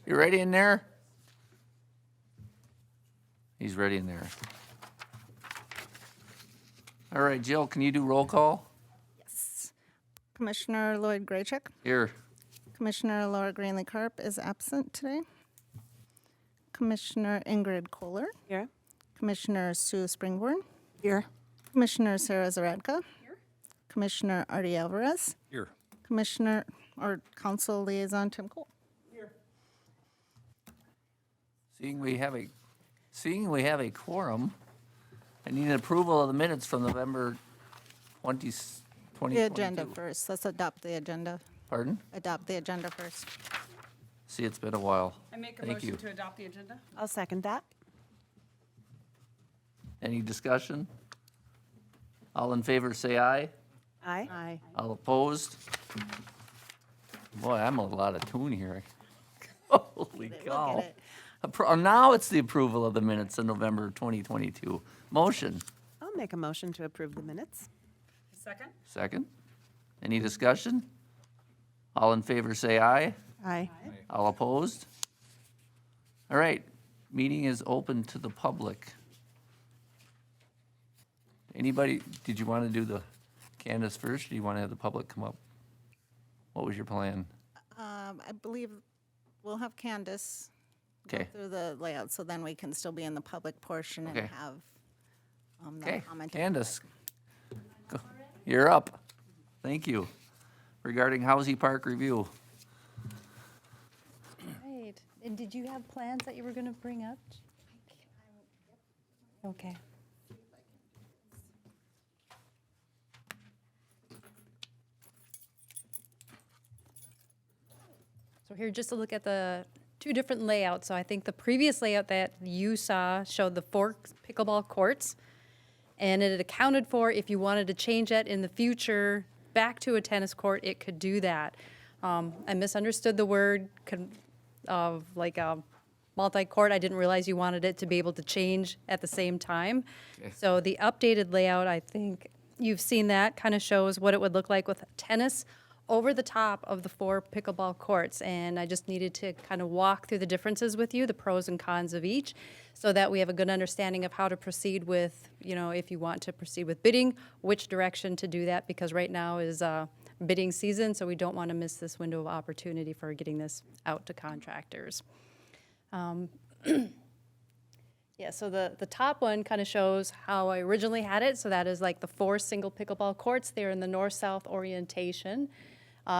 You ready in there? He's ready in there. All right, Jill, can you do roll call? Yes. Commissioner Lloyd Graycheck. Here. Commissioner Laura Greenlee Carp is absent today. Commissioner Ingrid Kohler. Here. Commissioner Sue Springborn. Here. Commissioner Sarah Zaradka. Here. Commissioner Artie Alvarez. Here. Commissioner or Council Liaison Tim Cole. Seeing we have a quorum, I need an approval of the minutes from November 2022. The agenda first. Let's adopt the agenda. Pardon? Adopt the agenda first. See, it's been a while. I make a Thank motion you. to adopt the agenda. I'll second that. Any discussion? All in favor, say aye. Aye. Aye. All opposed? Boy, I'm a lot of tune here. Holy cow. Look at it. Now it's the approval of the minutes of November 2022. Motion, I'll make a motion to approve the minutes. Second? second. Any discussion? All in favor, say aye. Aye. All opposed? All right, meeting is open to the public. Anybody, did you want to do the canvas first, or do you want to have the public come up? What was your plan? I believe we'll have Candace go Okay. through the layout, so then we can still be in the public portion and Okay. have Okay, that comment. Candace, go- you're up. Thank you. Regarding Housing Park review. Right. And did you have plans that you were going to bring up? Okay. So here, just to look at the two different layouts. So I think the previous layout that you saw showed the 4 pickleball courts. And it accounted for if you wanted to change that in the future back to a tennis court, it could do that. I misunderstood the word of like a multi-court. I didn't realize you wanted it to be able to change at the same time. Okay. So the updated layout, I think you've seen that, kind of shows what it would look like with tennis over the top of the 4 pickleball courts. And I just needed to kind of walk through the differences with you, the pros and cons of each, so that we have a good understanding of how to proceed with, you know, if you want to proceed with bidding, which direction to do that, because right now is bidding season, so we don't want to miss this window of opportunity for getting this out to contractors. Yeah, so the top one kind of shows how I originally had it. So that is like the 4 single pickleball courts. They're in the north-south orientation.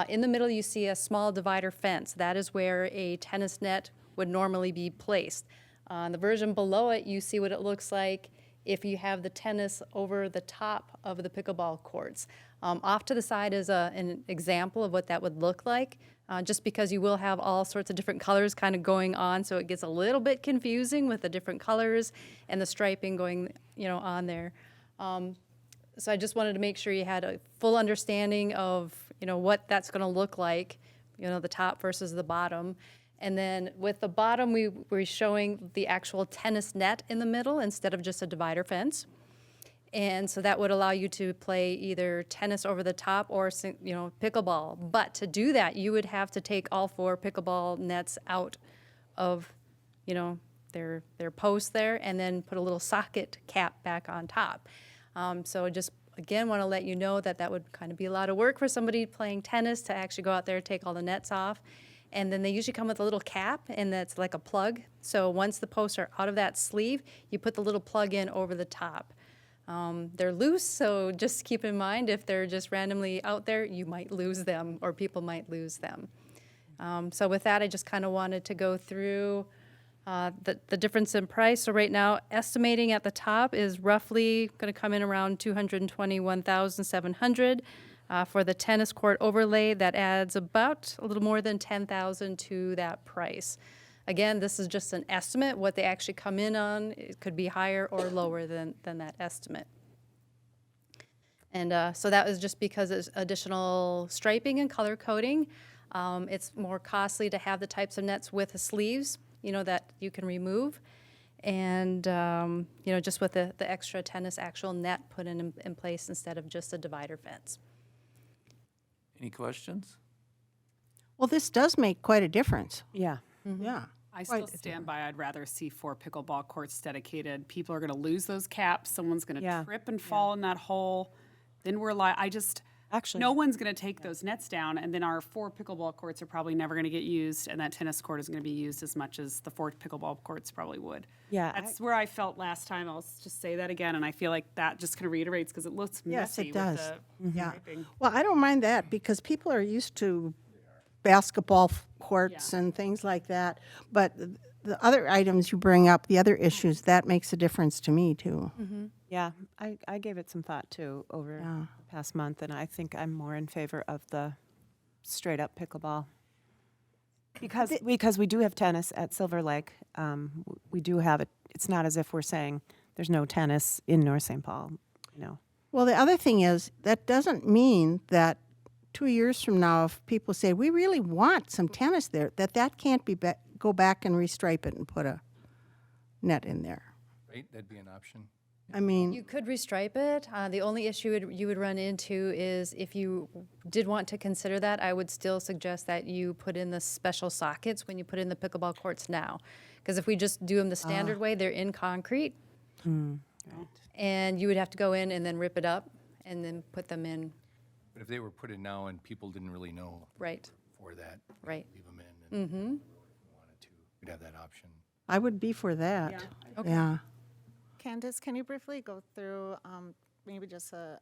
In the middle, you see a small divider fence. That is where a tennis net would normally be placed. On the version below it, you see what it looks like if you have the tennis over the top of the pickleball courts. Off to the side is an example of what that would look like, just because you will have all sorts of different colors kind of going on, so it gets a little bit confusing with the different colors and the striping going, you know, on there. So I just wanted to make sure you had a full understanding of, you know, what that's going to look like, you know, the top versus the bottom. And then with the bottom, we're showing the actual tennis net in the middle instead of just a divider fence. And so that would allow you to play either tennis over the top or, you know, pickleball. But to do that, you would have to take all 4 pickleball nets out of, you know, their posts there, and then put a little socket cap back on top. So just, again, want to let you know that that would kind of be a lot of work for somebody playing tennis to actually go out there, take all the nets off. And then they usually come with a little cap, and that's like a plug. So once the posts are out of that sleeve, you put the little plug in over the top. They're loose, so just keep in mind if they're just randomly out there, you might lose them, or people might lose them. So with that, I just kind of wanted to go through the difference in price. So right now, estimating at the top is roughly going to come in around $221,700. For the tennis court overlay, that adds about a little more than $10,000 to that price. Again, this is just an estimate. What they actually come in on, it could be higher or lower than that estimate. And so that was just because it's additional striping and color coding. It's more costly to have the types of nets with the sleeves, you know, that you can remove. And, you know, just with the extra tennis actual net put in place instead of just a divider fence. Any questions? Well, this does make quite a difference. Yeah. Yeah. I still Quite a stand by, I'd rather see 4 pickleball courts dedicated. People are gonna lose those caps, someone's gonna Yeah. trip and fall in that hole. Then we're Actually, no one's gonna take those nets down, and then our 4 pickleball courts are probably never gonna get used, and that tennis court is gonna be used as much as the 4 pickleball courts probably would. Yeah, That's where I felt last time, I'll just say that again, and I feel like that just kind of reiterates, because it looks Yes, messy it with does. the Yeah. striping. Well, I don't mind that because people are used to basketball courts and things like that. But the other items you bring up, the other issues, that makes a difference to me too. yeah, I gave it some thought too over Yeah. the past month, and I think I'm more in favor of the straight up pickleball. Because we do have tennis at Silver Lake. We do have it. It's not as if we're saying there's no tennis in North St. Paul, you know. Well, the other thing is, that doesn't mean that 2 years from now, if people say, we really want some tennis there, that can't be, go back and restripe it and put a net in there. Right, that'd be an option. I mean, You could restripe it. The only issue you would run into is if you did want to consider that, I would still suggest that you put in the special sockets when you put in the pickleball courts now. Because if we just do them the standard way, they're in concrete. And you would have to go in and then rip it up and then put them in, But if they were put in now and people didn't really know right, for that, right. leave them in and wanted to, we'd have that option. I would be for that. Yeah. Candace, can you briefly go through maybe just a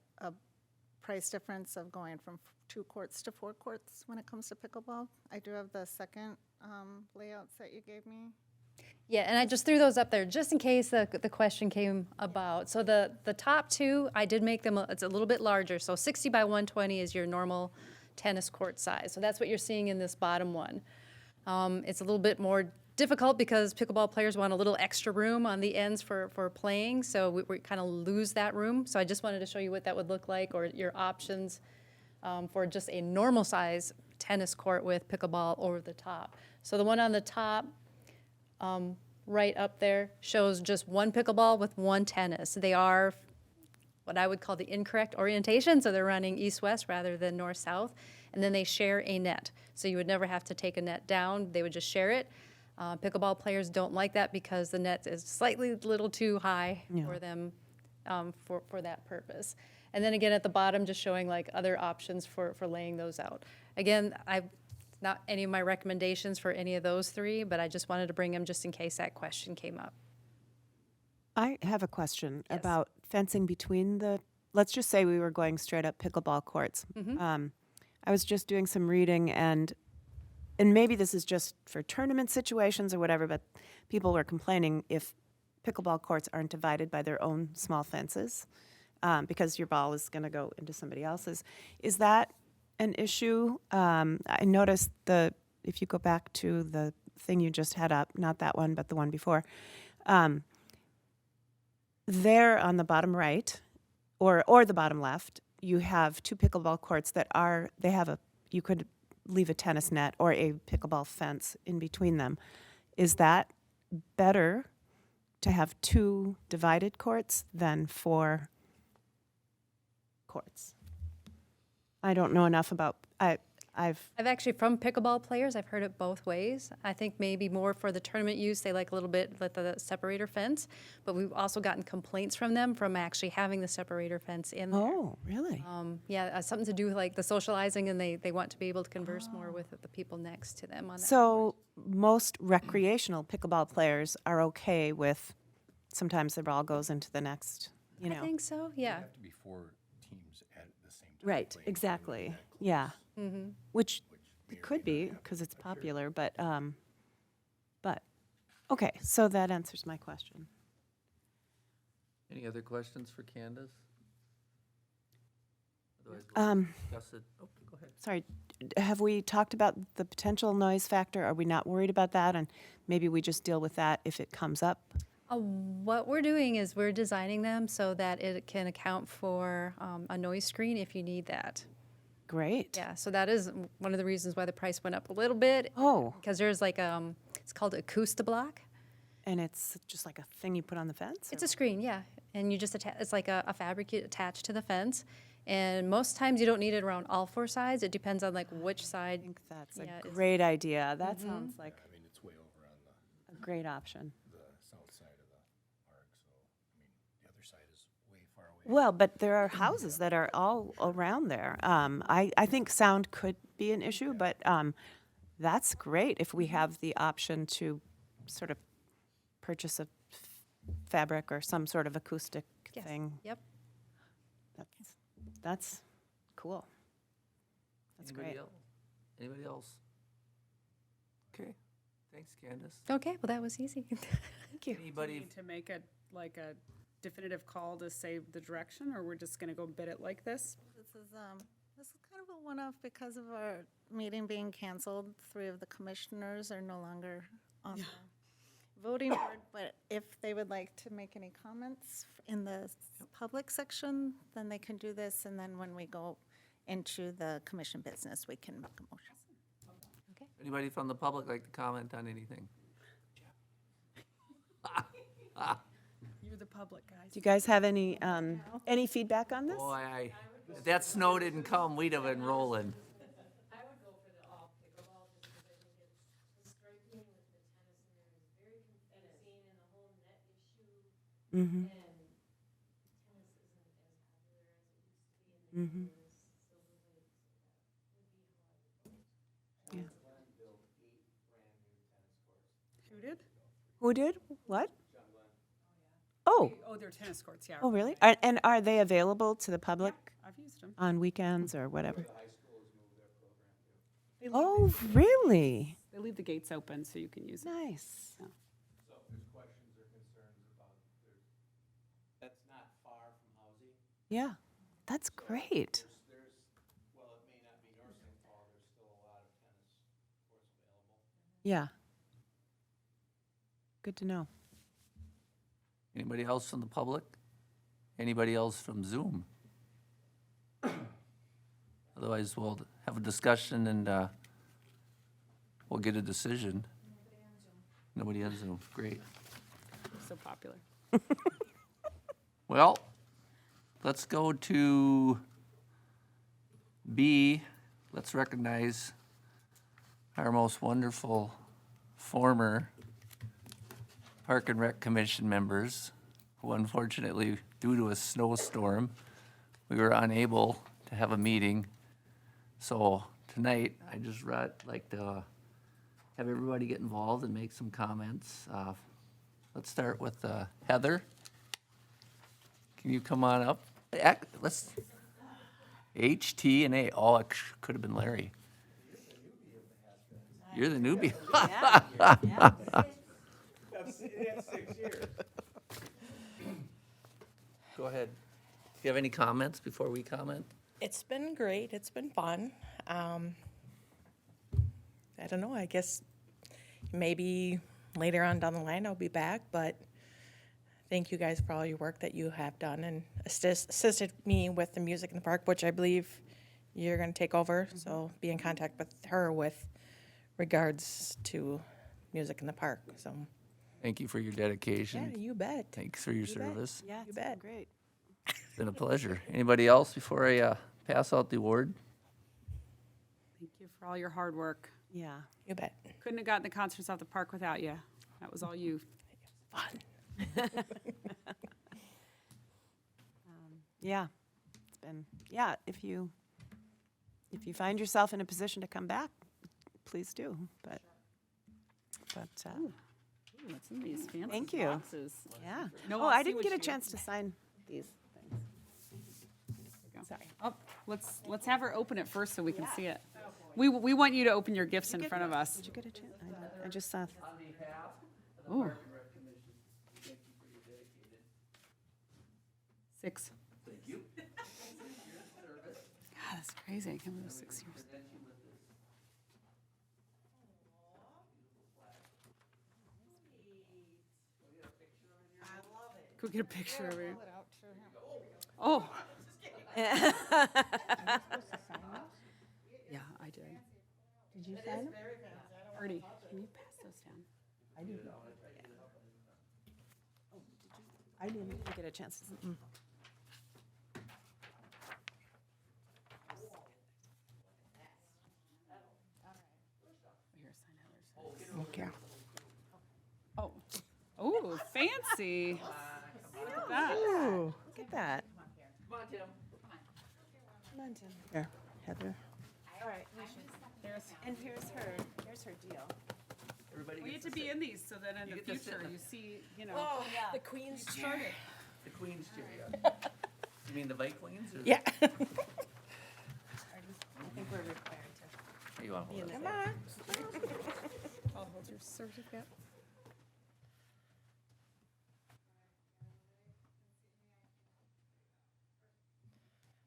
price difference of going from 2 courts to 4 courts when it comes to pickleball? I do have the second layouts that you gave me. Yeah, and I just threw those up there just in case the question came about. So the top 2, I did make them, it's a little bit larger. So 60 by 120 is your normal tennis court size. So that's what you're seeing in this bottom one. It's a little bit more difficult because pickleball players want a little extra room on the ends for playing. So we kind of lose that room. So I just wanted to show you what that would look like or your options for just a normal size tennis court with pickleball over the top. So the one on the top, right up there shows just 1 pickleball with 1 tennis. They are what I would call the incorrect orientation, so they're running east-west rather than north-south, and then they share a net. So you would never have to take a net down, they would just share it. Pickleball players don't like that because the net is slightly little too high for them for that purpose. And then again at the bottom, just showing like other options for laying those out. Again, not any of my recommendations for any of those 3, but I just wanted to bring them just in case that question came up. I have a question Yes. about fencing between let's just say we were going straight up pickleball courts. I was just doing some reading and maybe this is just for tournament situations or whatever, but people were complaining if pickleball courts aren't divided by their own small fences because your ball is going to go into somebody else's. Is that an issue? I noticed if you go back to the thing you just had up, not that one, but the one before, there on the bottom right or the bottom left, you have 2 pickleball courts you could leave a tennis net or a pickleball fence in between them. Is that better to have 2 divided courts than 4 courts? I don't know enough about, I've actually, from pickleball players, I've heard it both ways. I think maybe more for the tournament use, they like a little bit like the separator fence, but we've also gotten complaints from them from actually having the separator fence in there. Oh, really? Yeah, something to do with like the socializing, and they want to be able to converse more with the people next to them on that. So most recreational pickleball players are okay with sometimes the ball goes into the next, you I know. think so, yeah. Have to be 4 teams at the same time. Right, playing. exactly. Yeah. Which it could be because it's popular, but okay, so that answers my question. Any other questions for Candace? Otherwise, Um, we'll discuss it. Oh, go ahead. Sorry, have we talked about the potential noise factor? Are we not worried about that? And maybe we just deal with that if it comes up? What we're doing is we're designing them so that it can account for a noise screen if you need that. Great. Yeah, so that is one of the reasons why the price went up a little bit. Oh. Because there's like, it's called Acoustablock. And it's just like a thing you put on the fence? It's a screen, yeah. And you just it's like a fabric you attach to the fence. And most times you don't need it around all 4 sides. It depends on like which side. I think that's Yeah, a it's- great idea. That sounds like I mean, it's way great option. the south side of the park, so, I mean, the other side is way far away. Well, but there are houses that are all around there. I think sound could be an issue, but that's great if we have the option to sort of purchase a fabric or some sort of acoustic Yes. thing. Yep. That's cool. That's Anybody great. else? Anybody else? Okay, thanks, Candace. Okay, well, that was easy. Thank you. Do we Anybody, need to make a definitive call to say the direction, or we're just gonna go bid it like this? This is kind of a one-off because of our meeting being canceled. 3 of the commissioners are no longer on the voting board, but if they would like to make any comments in the public section, then they can do this, and then when we go into the commission business, we can make a motion. anybody from the public like to comment on anything? You're the public, guys. Do you guys have any feedback on this? Boy, if that snow didn't come, we'd have been rolling. I would go for the all pickleball just because I think it's striking with the tennis and there's very confusing and the whole net issue. Mm-hmm. And tennis isn't as popular as it used to be and there's still moving. Who did? Who did? What? Oh, Oh, they're tennis courts, yeah. oh, really? And are they available to the public I've used them. on weekends or whatever? Oh, really? They leave the gates open so you can use it. Nice. That's not far from housing. Yeah, that's great. Well, it may not be North St. Paul, there's still a lot of tennis courts available. Yeah. Good to know. Anybody else from the public? Anybody else from Zoom? Otherwise, we'll have a discussion and we'll get a decision. Nobody on Zoom, great. So popular. Well, let's go to B. Let's recognize our most wonderful former Park and Rec Commission members who unfortunately, due to a snowstorm, we were unable to have a meeting. So tonight, I just like to have everybody get involved and make some comments. Let's start with Heather. Can you come on up? Let's, H, T, and A. Oh, it could have been Larry. You're the newbie. That's 6 years. Go ahead. Do you have any comments before we comment? It's been great. It's been fun. I don't know. I guess maybe later on down the line I'll be back, but thank you guys for all your work that you have done and assisted me with the music in the park, which I believe you're going to take over. So be in contact with her with regards to music in the park. So Thank you for your yeah, dedication. you bet. Thanks for your bet. service. Yeah, You it's been bet. great. It's been a pleasure. Anybody else before I pass out the award? Thank you for all your hard work. Yeah. You bet. Couldn't have gotten the concerts off the park without you. That was all you. Fun. Yeah. It's been, yeah, if you find yourself in a position to come back, please do. But Ooh, what's in these fancy Thank you. boxes? yeah. No, Oh, I'll I see didn't what get a you- chance to sign these things. Go. Sorry. Oh, let's have her open it first so we can see it. We want you to open your gifts in front of us. Did you get a chance? I just saw. Ooh. 6. Thank you. God, that's crazy. I can't believe it was 6 years. Go get a picture of it. Oh. Yeah, I did. Did you sign them? Artie, can you pass those down? I didn't get a chance to. Here, sign Heather's. Okay. Oh, Ooh, fancy. Look at that. Ooh, look at that. Come on, Tim. Come on, Tim. Here, Heather. All right, and here's her deal. Everybody We gets get to to be sit. in these, so then in You the get to sit future, in you the- see, you know. Oh, the Queen's chair. The Queen's chair, yeah. You mean the Vikings or? Yeah. I think we're required to. You want to hold it? Come on. I'll hold your certificate.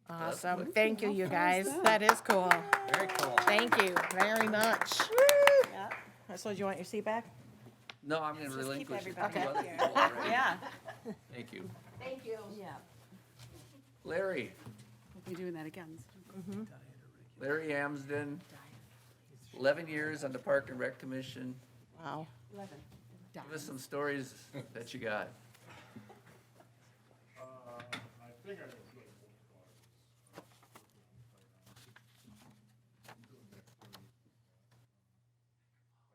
Awesome. Thank you, you guys. That is cool. Very cool. Thank you very much. Yeah. So do you want your seat back? No, I'm gonna Just keep relinquish it to everybody other up here. people already. Yeah. Thank you. Thank you. Yeah. Larry, We'll be doing that again. Larry Amsden, 11 years on the Park and Rec Commission. Wow. Give us some stories that you got. I think I was good at both classes. Doing that for, I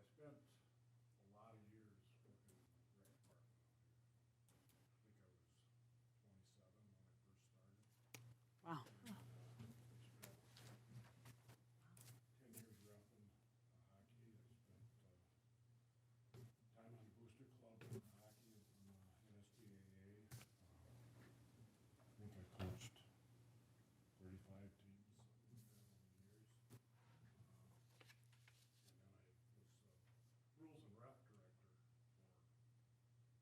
spent a lot of years working in the rec department. I think I was 27 when I first started. Wow. 10 years roughing hockey. I spent time on the booster club in hockey from NSDAA. I think I coached 35 teams over the years. And then I was rules and ref director for,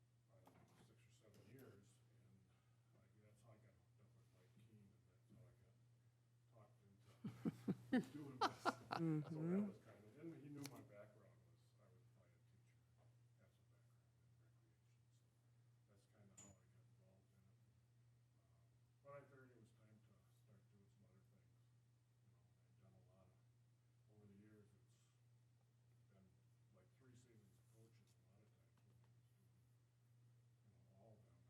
I don't know, 6 or 7 years. And that's how I got hooked up with Mike Keane, and that's how I got talked into doing this. So that was kind of, and he knew my background was, I was a teacher, had some background in recreation. So that's kind of how I got involved in it. But I figured it was time to start doing some other things. You know, and I've done a lot of, over the years, it's been like 3 seasons of coaching a lot of times when I was doing, all of them.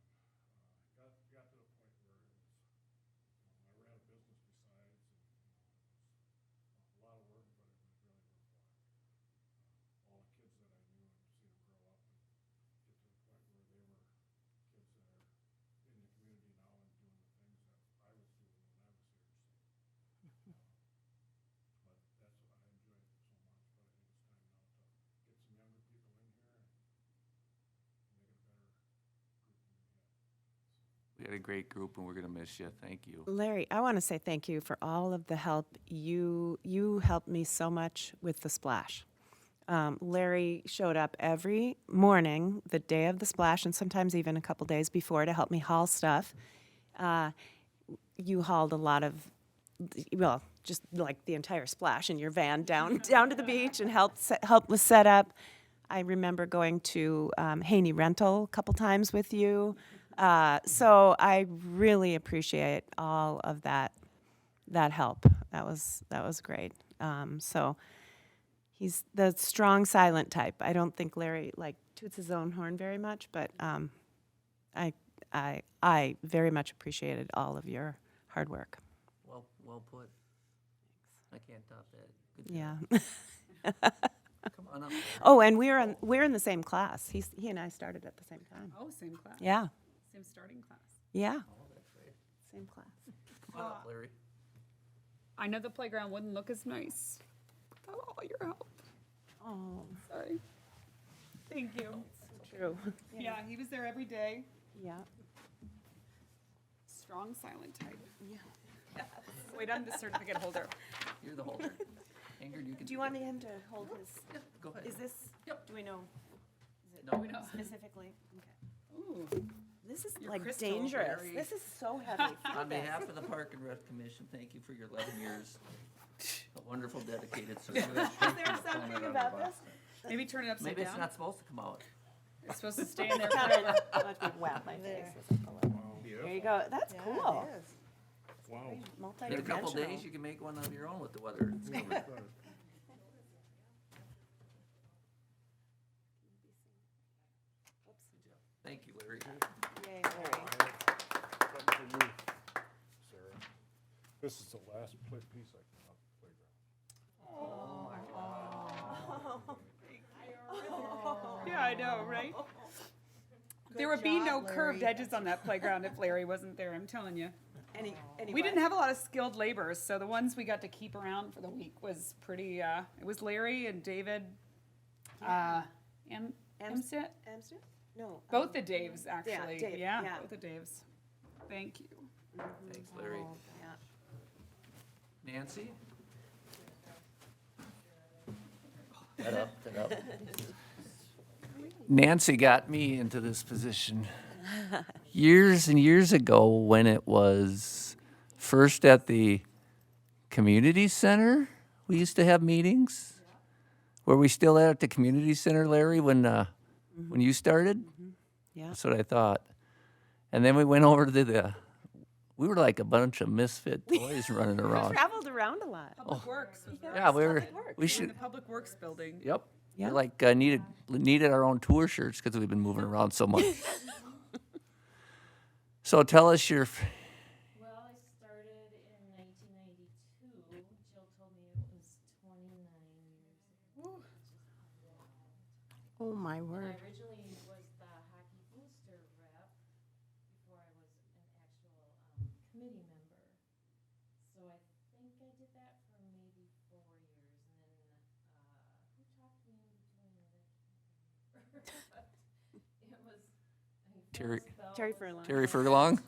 And got to the point where it was, I ran a business besides, and, it was a lot of work, but it was really worthwhile. All the kids that I knew and seen them grow up and get to the point where they were kids that are in the community now and doing the things that I was doing when I was here. So, but that's what I enjoyed it so much. But I think it's time now to get some younger people in here and make it a better group than we had. We had a great group and we're gonna miss you. Thank you. Larry, I want to say thank you for all of the help. You helped me so much with the splash. Larry showed up every morning, the day of the splash, and sometimes even a couple days before to help me haul stuff. You hauled a lot of, well, just like the entire splash in your van down to the beach and helped with setup. I remember going to Haney Rental a couple times with you. So I really appreciate all of that help. That was great. So he's the strong, silent type. I don't think Larry toots his own horn very much, but I very much appreciated all of your hard work. Well put. I can't top that. Good Yeah. job. Come on up. Larry. Oh, and we're in the same class. He and I started at the same time. Oh, same class. Yeah. Same starting class. Yeah. Oh, that's great. Same class. Come on up, Larry. I know the playground wouldn't look as nice without all your help. Oh, Sorry. Thank you. true. Yeah, he was there every day. Yeah. Strong, silent type. Yeah. Wait, I'm the certificate holder. You're the holder. Ingrid, you can. Do you want him to hold his? Yeah, go ahead. Is this? Yep. Do we know? Is it No, we don't. specifically? Okay. Ooh. This is Your like crystal, dangerous. very- This is so heavy. On behalf of the Park and Rec Commission, thank you for your 11 years. A wonderful, dedicated service. Is there something about this? Maybe turn it upside Maybe it's down. not supposed to come out. It's supposed to stay in there. Let me wrap my face. There you go. That's cool. Wow. In a couple Multi-dimensional. days, you can make one of your own with the weather it's coming. Thank you, Larry. Yay, Larry. Something for you, Sarah. This is the last piece I can off the playground. Yeah, I know, right? There would be no curved edges on that playground if Larry wasn't there, I'm telling you. We didn't have a lot of skilled laborers, so the ones we got to keep around for the week was pretty, it was Larry and David, Amstead? Amsterdam? No. Both the Daves, actually. Dave, Yeah, yeah. both the Daves. Thank you. Thanks, Larry. Yeah. Nancy? That up. Nancy got me into this position years and years ago when it was first at the community center. We used to have meetings. Were we still at the community center, Larry, when you started? Yeah. That's what I thought. And then we went over to we were like a bunch of misfit toys running around. Traveled around a lot. Public Works was right. Yeah, we in should. the Public Works building. Yep. Yeah. We like needed our own tour shirts because we've been moving around so much. So tell us your. Well, I started in 1992. Jill told me it was 29 years ago. Oh, my I word. originally was the hockey booster rep before I was an actual committee member. So I think I did that for maybe 4 years, and then who talked me in between it? It was Terry. Terry Furlong. Terry Furlong.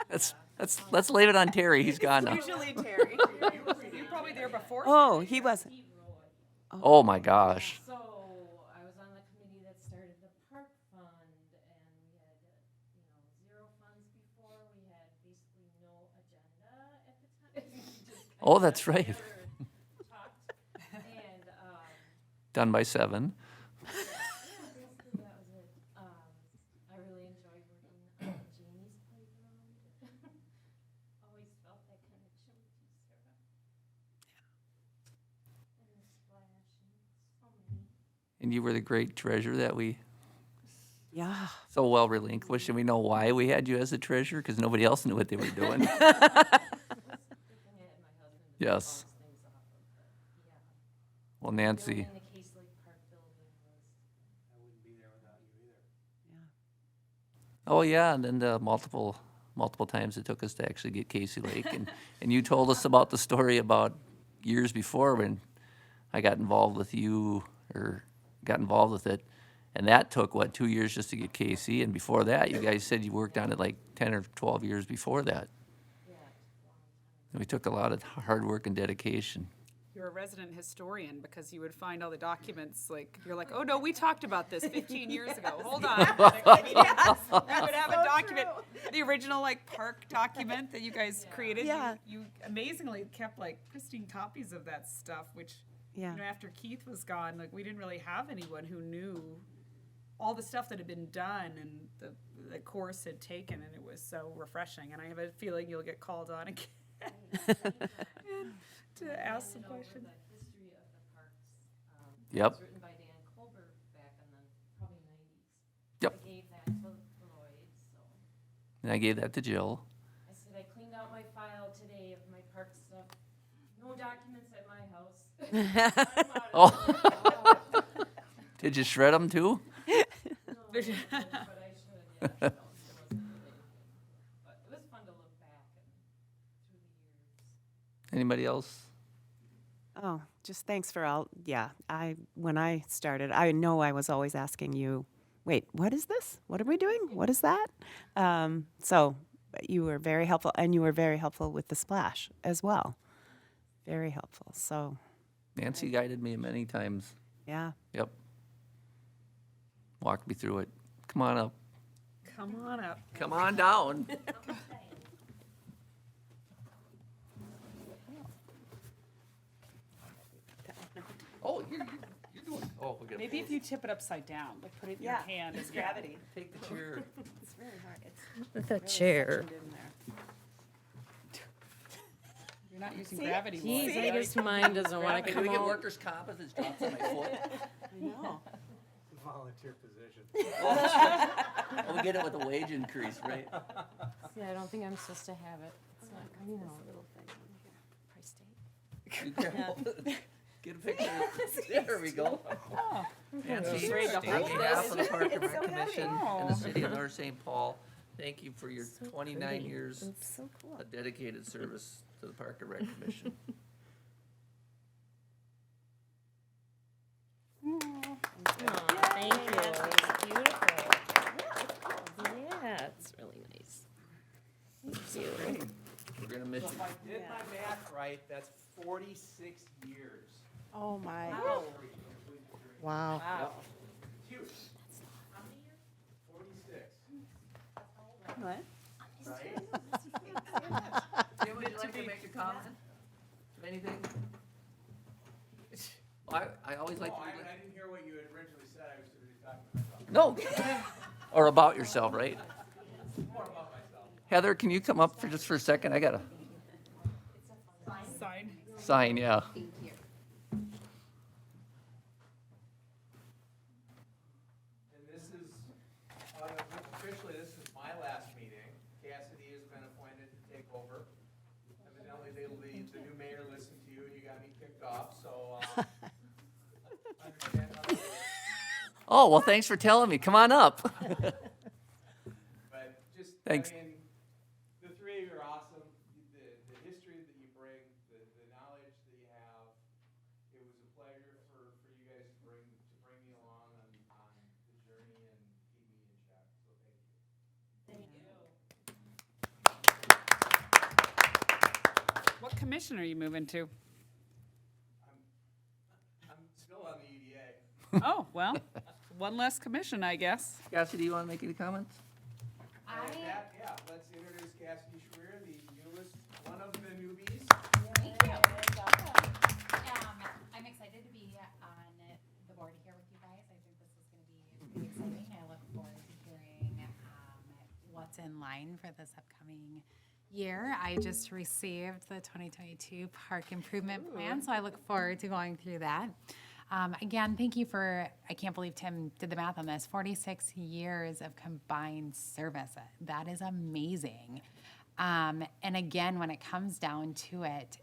Let's leave it on Terry. He's gone now. Usually Terry. You were probably there before. Oh, he wasn't. Oh my gosh. So I was on the committee that started the park fund, and we had, zero funds before. We had basically no agenda at the time. We just Oh, that's right. talked, and Done by 7. basically that was it. I really enjoyed working on Jamie's playground. Always felt that connection with you, Sarah. And the splash and so many. And you were the great treasurer that we Yeah. so well relinquished. And we know why we had you as a treasurer because nobody else knew what they were doing. Yes. Well, Nancy. And the Case Lake Park building was. I wouldn't be there without you either. Oh yeah, and then the multiple times it took us to actually get Casey Lake, and you told us about the story about years before when I got involved with you or got involved with it, and that took 2 years just to get Casey, and before that you guys said you worked on it like 10 or 12 years before that. And we took a lot of hard work and dedication. You're a resident historian because you would find all the documents, like, you're like, oh, no, we talked about this 15 years ago. Hold on. Yes, we would have a document, the original, like, park document that you guys created. Yeah. You amazingly kept, like, pristine copies of that stuff, which, Yeah. after Keith was gone, like, we didn't really have anyone who knew all the stuff that had been done and the course had taken, and it was so refreshing. And I have a feeling you'll get called on again. To ask some questions. The history of the parks. Yep. It was written by Dan Colbert back in the probably 90s. Yep. I gave that to Lloyd, so And I gave that to Jill. I said I cleaned out my file today of my park stuff. No documents at my house. Oh. Did you shred them too? But I should, yeah. But it was fun to look back and through the years. Anybody else? Oh, just thanks for all. Yeah, when I started, I know I was always asking you, wait, what is this? What are we doing? What is that? So you were very helpful, and you were very helpful with the splash as well. Very helpful. So Nancy guided me many times. yeah, Yep. Walked me through it. Come on up. Come on up. Come on down. Oh, you're doing. Oh, we got. Maybe if you tip it upside down, like put it in your hand. it's and- gravity. Take the chair. It's very hard. It's The chair. Sectioned in there. You're not using gravity. Geez, Lloyd. I guess mine doesn't want to Can we come get out. workers' comp if it drops on my foot? I know. Volunteer position. Oh, we get it with a wage increase, right? See, I don't think I'm supposed to have it. It's not, little thing. Price tag. Be careful. Get a picture. There we go. Nancy, Read the on whole behalf of the Park and Rec Commission and the city of North St. Paul, thank you for your 29 years So cool. of dedicated service to the Park and Rec Commission. Thank you. It's beautiful. Yeah, it's really nice. Thank you. We're gonna miss So you. if I did my math right, that's 46 years. Oh, my. Wow. Huge. How many years? 46. What? Tim, would you like to make a comment? Anything? I always like Oh, to. I didn't hear what you had originally said. I was talking to myself. No. Or about yourself, right? More about myself. Heather, can you come up for just for a second? I gotta Sign. sign, yeah. And this is, officially, this is my last meeting. Cassidy has been appointed to take over. Evidently, the new mayor listened to you and you got me kicked off, so, understand how that works. Oh, well, thanks for telling me. Come on up. But just, Thanks. I mean, the three of you are awesome. The history that you bring, the knowledge that you have. It was a pleasure for you guys to bring me along on the journey and keep me in check. So thank you. What commission are you moving to? I'm still on the EDA. Oh, well, one less commission, I guess. Cassidy, do you want to make any comments? Yeah, let's introduce Cassidy Schreier, the newest, one of the newbies. Thank you. I'm excited to be on the board here with you guys. I think this is going to be pretty exciting. I look forward to hearing what's in line for this upcoming year. I just received the 2022 Park Improvement Plan, so I look forward to going through that. Again, thank you for, I can't believe Tim did the math on this, 46 years of combined service. That is amazing. And again, when it comes down to it,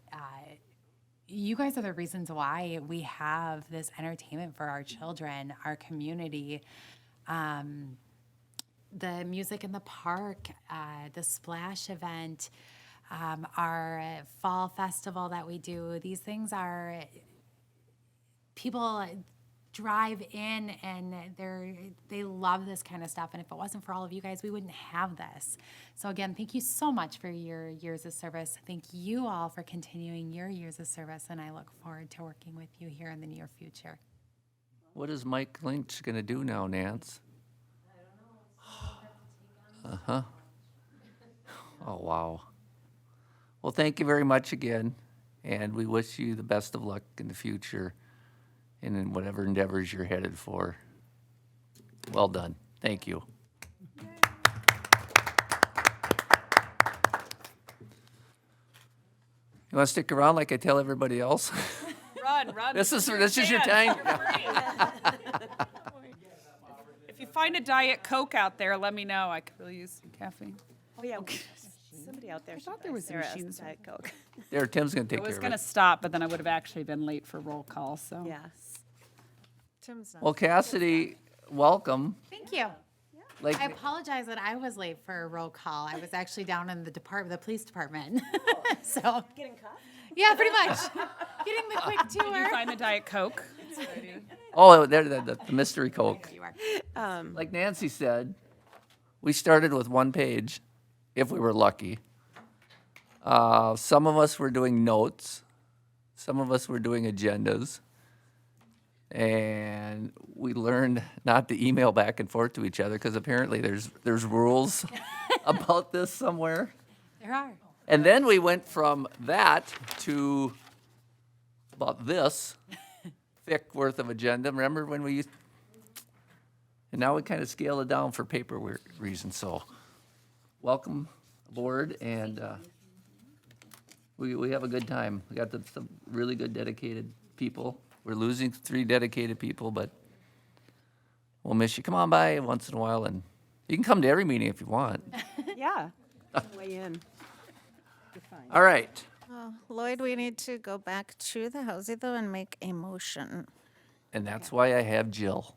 you guys are the reasons why we have this entertainment for our children, our community. The music in the park, the Splash event, our fall festival that we do, these things are, people drive in and they love this kind of stuff. And if it wasn't for all of you guys, we wouldn't have this. So again, thank you so much for your years of service. Thank you all for continuing your years of service. And I look forward to working with you here in the near future. What is Mike Lynch gonna do now, Nance? Uh-huh. Oh, wow. Well, thank you very much again, and we wish you the best of luck in the future and in whatever endeavors you're headed for. Well done. Thank you. You want to stick around like I tell everybody else? Run. This is your time. If you find a Diet Coke out there, let me know. I could really use some caffeine. Oh, yeah. Somebody out there. thought there was Sarah machines. Diet Coke. There, Tim's going to I take was care going to of it. stop, but then I would have actually been late for roll call, so. Yes. Tim's not. Well, Cassidy, welcome. Thank you. Like, I apologize that I was late for a roll call. I was actually down in the police department. So, Getting caught? yeah, pretty much. Getting the quick Did you tour. find the Diet Coke? oh, there, the mystery Coke. You are. Like Nancy said, we started with one page, if we were lucky. Some of us were doing notes. Some of us were doing agendas. And we learned not to email back and forth to each other because apparently there's rules about this somewhere. There are. And then we went from that to about this thick worth of agenda. Remember when we used, and now we kind of scale it down for paper reasons. So welcome aboard, and we have a good time. We got some really good dedicated people. We're losing 3 dedicated people, but we'll miss you. Come on by once in a while, and you can come to every meeting if you want. Yeah. Weigh in. All right. Lloyd, we need to go back to the housing though and make a motion. And that's why I have Jill.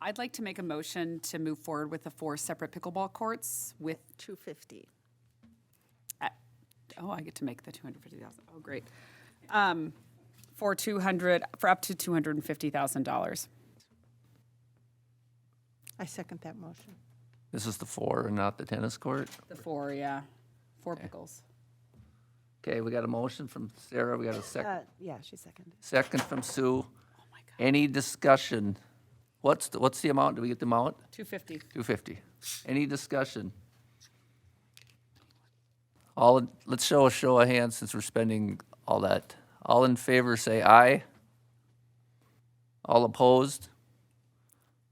I'd like to make a motion to move forward with the 4 separate pickleball courts with, 250. oh, I get to make the 250,000. Oh, great. For up to $250,000. I second that motion. This is the 4 and not the tennis court. The 4, yeah. 4 pickles. Okay, we got a motion from Sarah. We got a Yeah, she seconded. second from Sue. Any discussion? What's the amount? Do we get the amount? 250. 250. Any discussion? Let's show a show of hands since we're spending all that. All in favor, say aye. All opposed?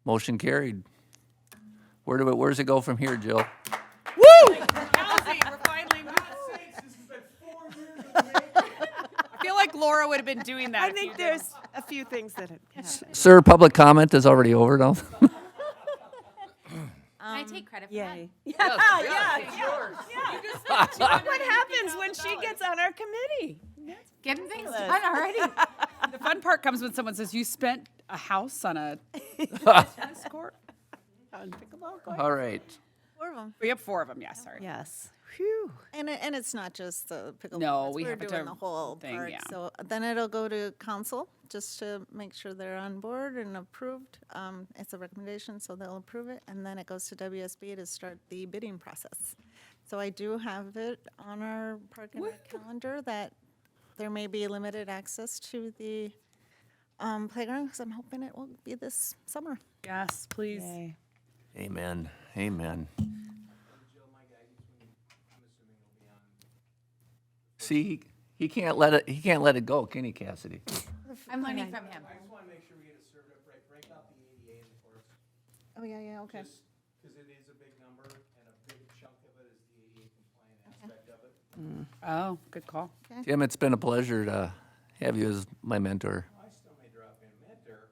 Motion carried. Where's it go from here, Jill? Kelsey, we're finally I feel like Laura would have been doing that. I if you think didn't. there's a few things that have happened. Sir, public comment is already over now. Can I take credit for that? Yay. What happens when she gets on our committee? Getting things done already. The fun part comes when someone says, you spent a house on a tennis court? On pickleball court? All right. 4 of them. We have 4 of them, yeah, sorry. Yes. Phew. And it's not just the pickleball. No, courts. we We're have it doing to the whole thing, park. yeah. So then it'll go to council just to make sure they're on board and approved. It's a recommendation, so they'll approve it, and then it goes to WSB to start the bidding process. So I do have it on our park and rec calendar that there may be limited access to the playground because I'm hoping it will be this summer. Yes, please. Yay. Amen. Amen. See, he can't let it go, can he, Cassidy? I'm learning from him. I just want to make sure we get it served up right. Break out the ADA in the courts, Oh, yeah, okay. just because it is a big number and a big chunk of it is the ADA compliant aspect of it. Oh, good call. Tim, it's been a pleasure to have you as my mentor. I still may drop in mentor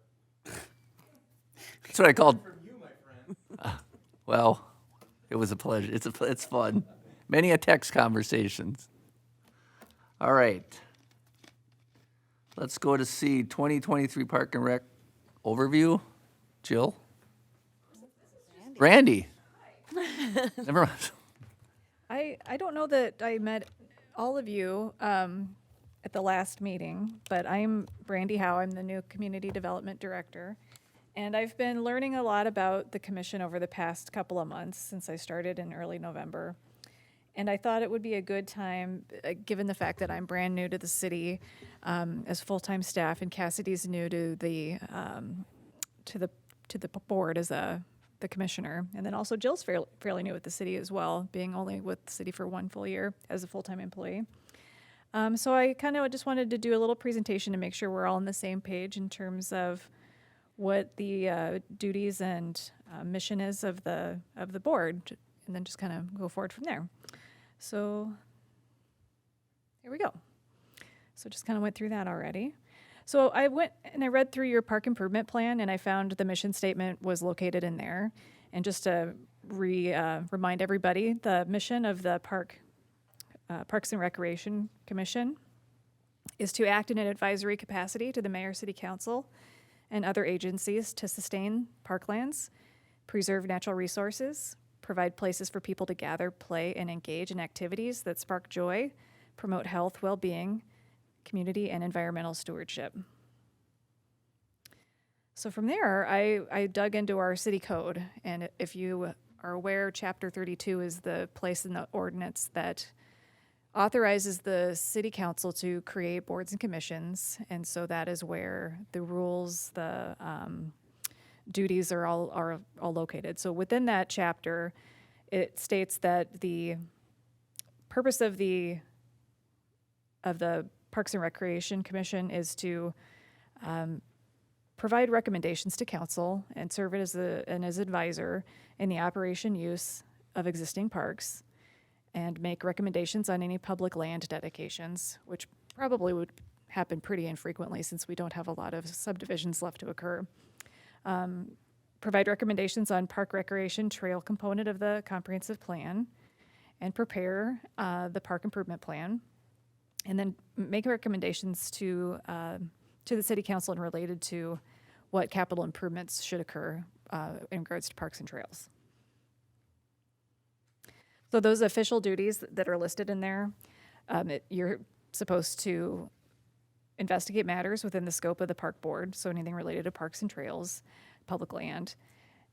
That's what I called. from you, my friend. Well, it was a pleasure. It's fun. Many a text conversations. All right. Let's go to C, 2023 Park and Rec overview. Jill? Randy? Never mind. I don't know that I met all of you at the last meeting, but I'm Brandy Howe. I'm the new Community Development Director. And I've been learning a lot about the commission over the past couple of months since I started in early November. And I thought it would be a good time, given the fact that I'm brand new to the city as full-time staff, and Cassidy's new to the board as the commissioner, and then also Jill's fairly new with the city as well, being only with the city for 1 full year as a full-time employee. So I kind of just wanted to do a little presentation to make sure we're all on the same page in terms of what the duties and mission is of the board, and then just kind of go forward from there. So here we go. So just kind of went through that already. So I went and I read through your park improvement plan, and I found the mission statement was located in there. And just to remind everybody, the mission of the Parks and Recreation Commission is to act in an advisory capacity to the mayor, city council, and other agencies to sustain parklands, preserve natural resources, provide places for people to gather, play, and engage in activities that spark joy, promote health, well-being, community, and environmental stewardship. So from there, I dug into our city code, and if you are aware, Chapter 32 is the place in the ordinance that authorizes the city council to create boards and commissions, and so that is where the rules, the duties are all located. So within that chapter, it states that the purpose of the Parks and Recreation Commission is to provide recommendations to council and serve it as an advisor in the operation use of existing parks, and make recommendations on any public land dedications, which probably would happen pretty infrequently since we don't have a lot of subdivisions left to occur. Provide recommendations on park recreation trail component of the comprehensive plan, and prepare the park improvement plan, and then make recommendations to the city council and related to what capital improvements should occur in regards to parks and trails. So those official duties that are listed in there, you're supposed to investigate matters within the scope of the park board, so anything related to parks and trails, public land,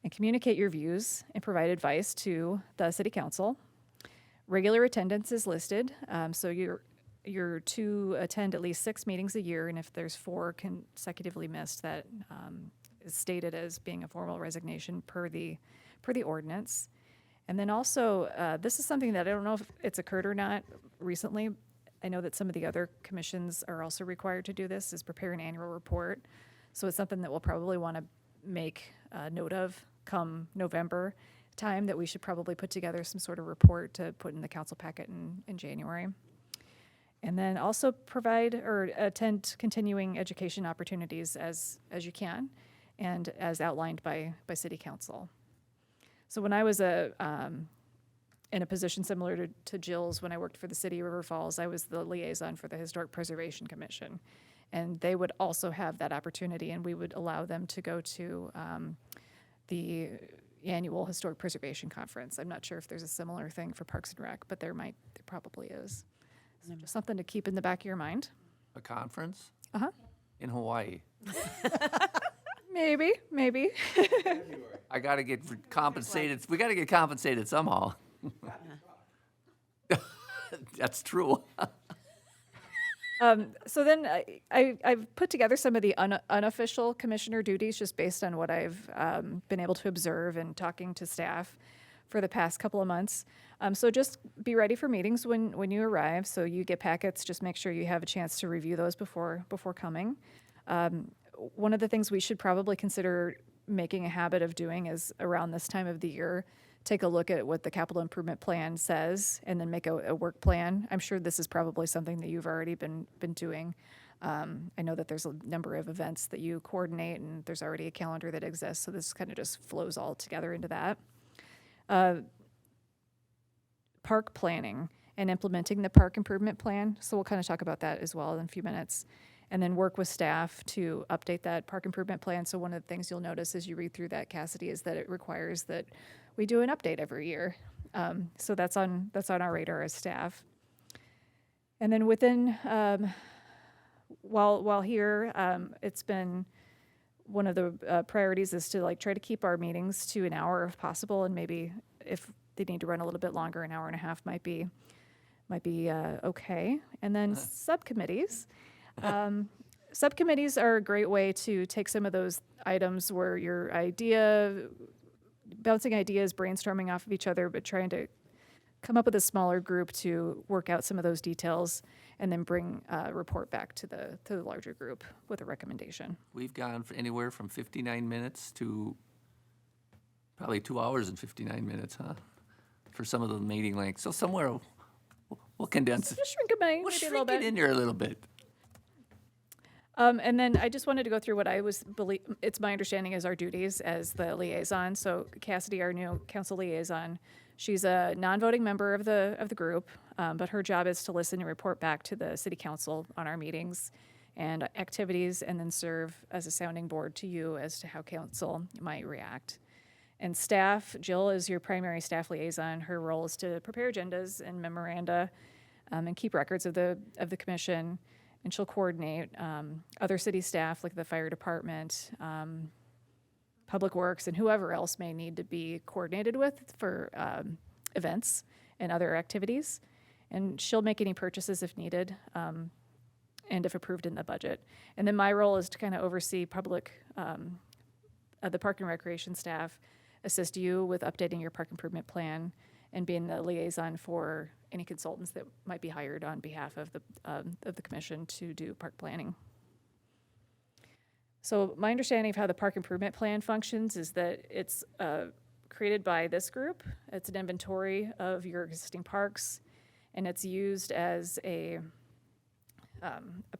and communicate your views and provide advice to the city council. Regular attendance is listed, so you're to attend at least 6 meetings a year, and if there's 4 consecutively missed, that is stated as being a formal resignation per the ordinance. And then also, this is something that I don't know if it's occurred or not recently. I know that some of the other commissions are also required to do this, is prepare an annual report. So it's something that we'll probably want to make note of come November time, that we should probably put together some sort of report to put in the council packet in January. And then also provide or attend continuing education opportunities as you can, and as outlined by city council. So when I was in a position similar to Jill's, when I worked for the city of River Falls, I was the liaison for the Historic Preservation Commission. And they would also have that opportunity, and we would allow them to go to the annual Historic Preservation Conference. I'm not sure if there's a similar thing for Parks and Rec, but there probably is. So just something to keep in the back of your mind. A conference Uh-huh. in Hawaii. Maybe. I got to get compensated. We got to get compensated somehow. That's true. So then I've put together some of the unofficial commissioner duties just based on what I've been able to observe and talking to staff for the past couple of months. So just be ready for meetings when you arrive. So you get packets, just make sure you have a chance to review those before coming. One of the things we should probably consider making a habit of doing is around this time of the year, take a look at what the capital improvement plan says and then make a work plan. I'm sure this is probably something that you've already been doing. I know that there's a number of events that you coordinate, and there's already a calendar that exists, so this kind of just flows all together into that. Park planning and implementing the park improvement plan. So we'll kind of talk about that as well in a few minutes. And then work with staff to update that park improvement plan. So one of the things you'll notice as you read through that, Cassidy, is that it requires that we do an update every year. So that's on our radar as staff. And then within, while here, it's been one of the priorities is to try to keep our meetings to an hour if possible, and maybe if they need to run a little bit longer, an hour and a half might be okay. And then subcommittees. Subcommittees are a great way to take some of those items where your bouncing ideas, brainstorming off of each other, but trying to come up with a smaller group to work out some of those details, and then bring a report back to the larger group with a recommendation. We've gone anywhere from 59 minutes to probably 2 hours and 59 minutes, huh? For some of the meeting lengths. So somewhere we'll condense it. Just shrink it by We'll maybe a shrink little it bit. in there a little bit. And then I just wanted to go through what it's my understanding is our duties as the liaison. So Cassidy, our new council liaison, she's a non-voting member of the group, but her job is to listen and report back to the city council on our meetings and activities, and then serve as a sounding board to you as to how council might react. And staff, Jill is your primary staff liaison. Her role is to prepare agendas and memoranda, and keep records of the commission. And she'll coordinate other city staff like the fire department, public works, and whoever else may need to be coordinated with for events and other activities. And she'll make any purchases if needed, and if approved in the budget. And then my role is to kind of oversee the park and recreation staff, assist you with updating your park improvement plan, and being the liaison for any consultants that might be hired on behalf of the commission to do park planning. So my understanding of how the park improvement plan functions is that it's created by this group. It's an inventory of your existing parks, and it's used as a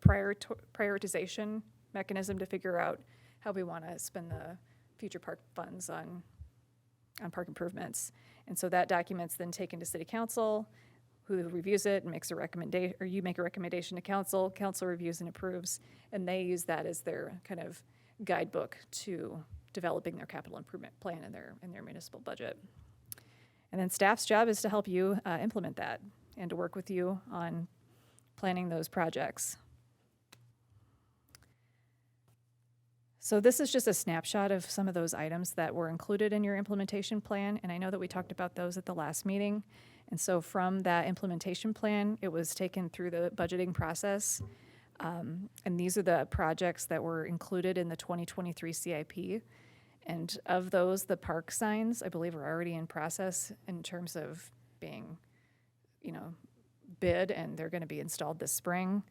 prioritization mechanism to figure out how we want to spend the future park funds on park improvements. And so that document's then taken to city council, who reviews it and makes a recommendation, or you make a recommendation to council, council reviews and approves, and they use that as their kind of guidebook to developing their capital improvement plan in their municipal budget. And then staff's job is to help you implement that and to work with you on planning those projects. So this is just a snapshot of some of those items that were included in your implementation plan, and I know that we talked about those at the last meeting. And so from that implementation plan, it was taken through the budgeting process. And these are the projects that were included in the 2023 CIP. And of those, the park signs, I believe, are already in process in terms of being, bid, and they're gonna be installed this spring.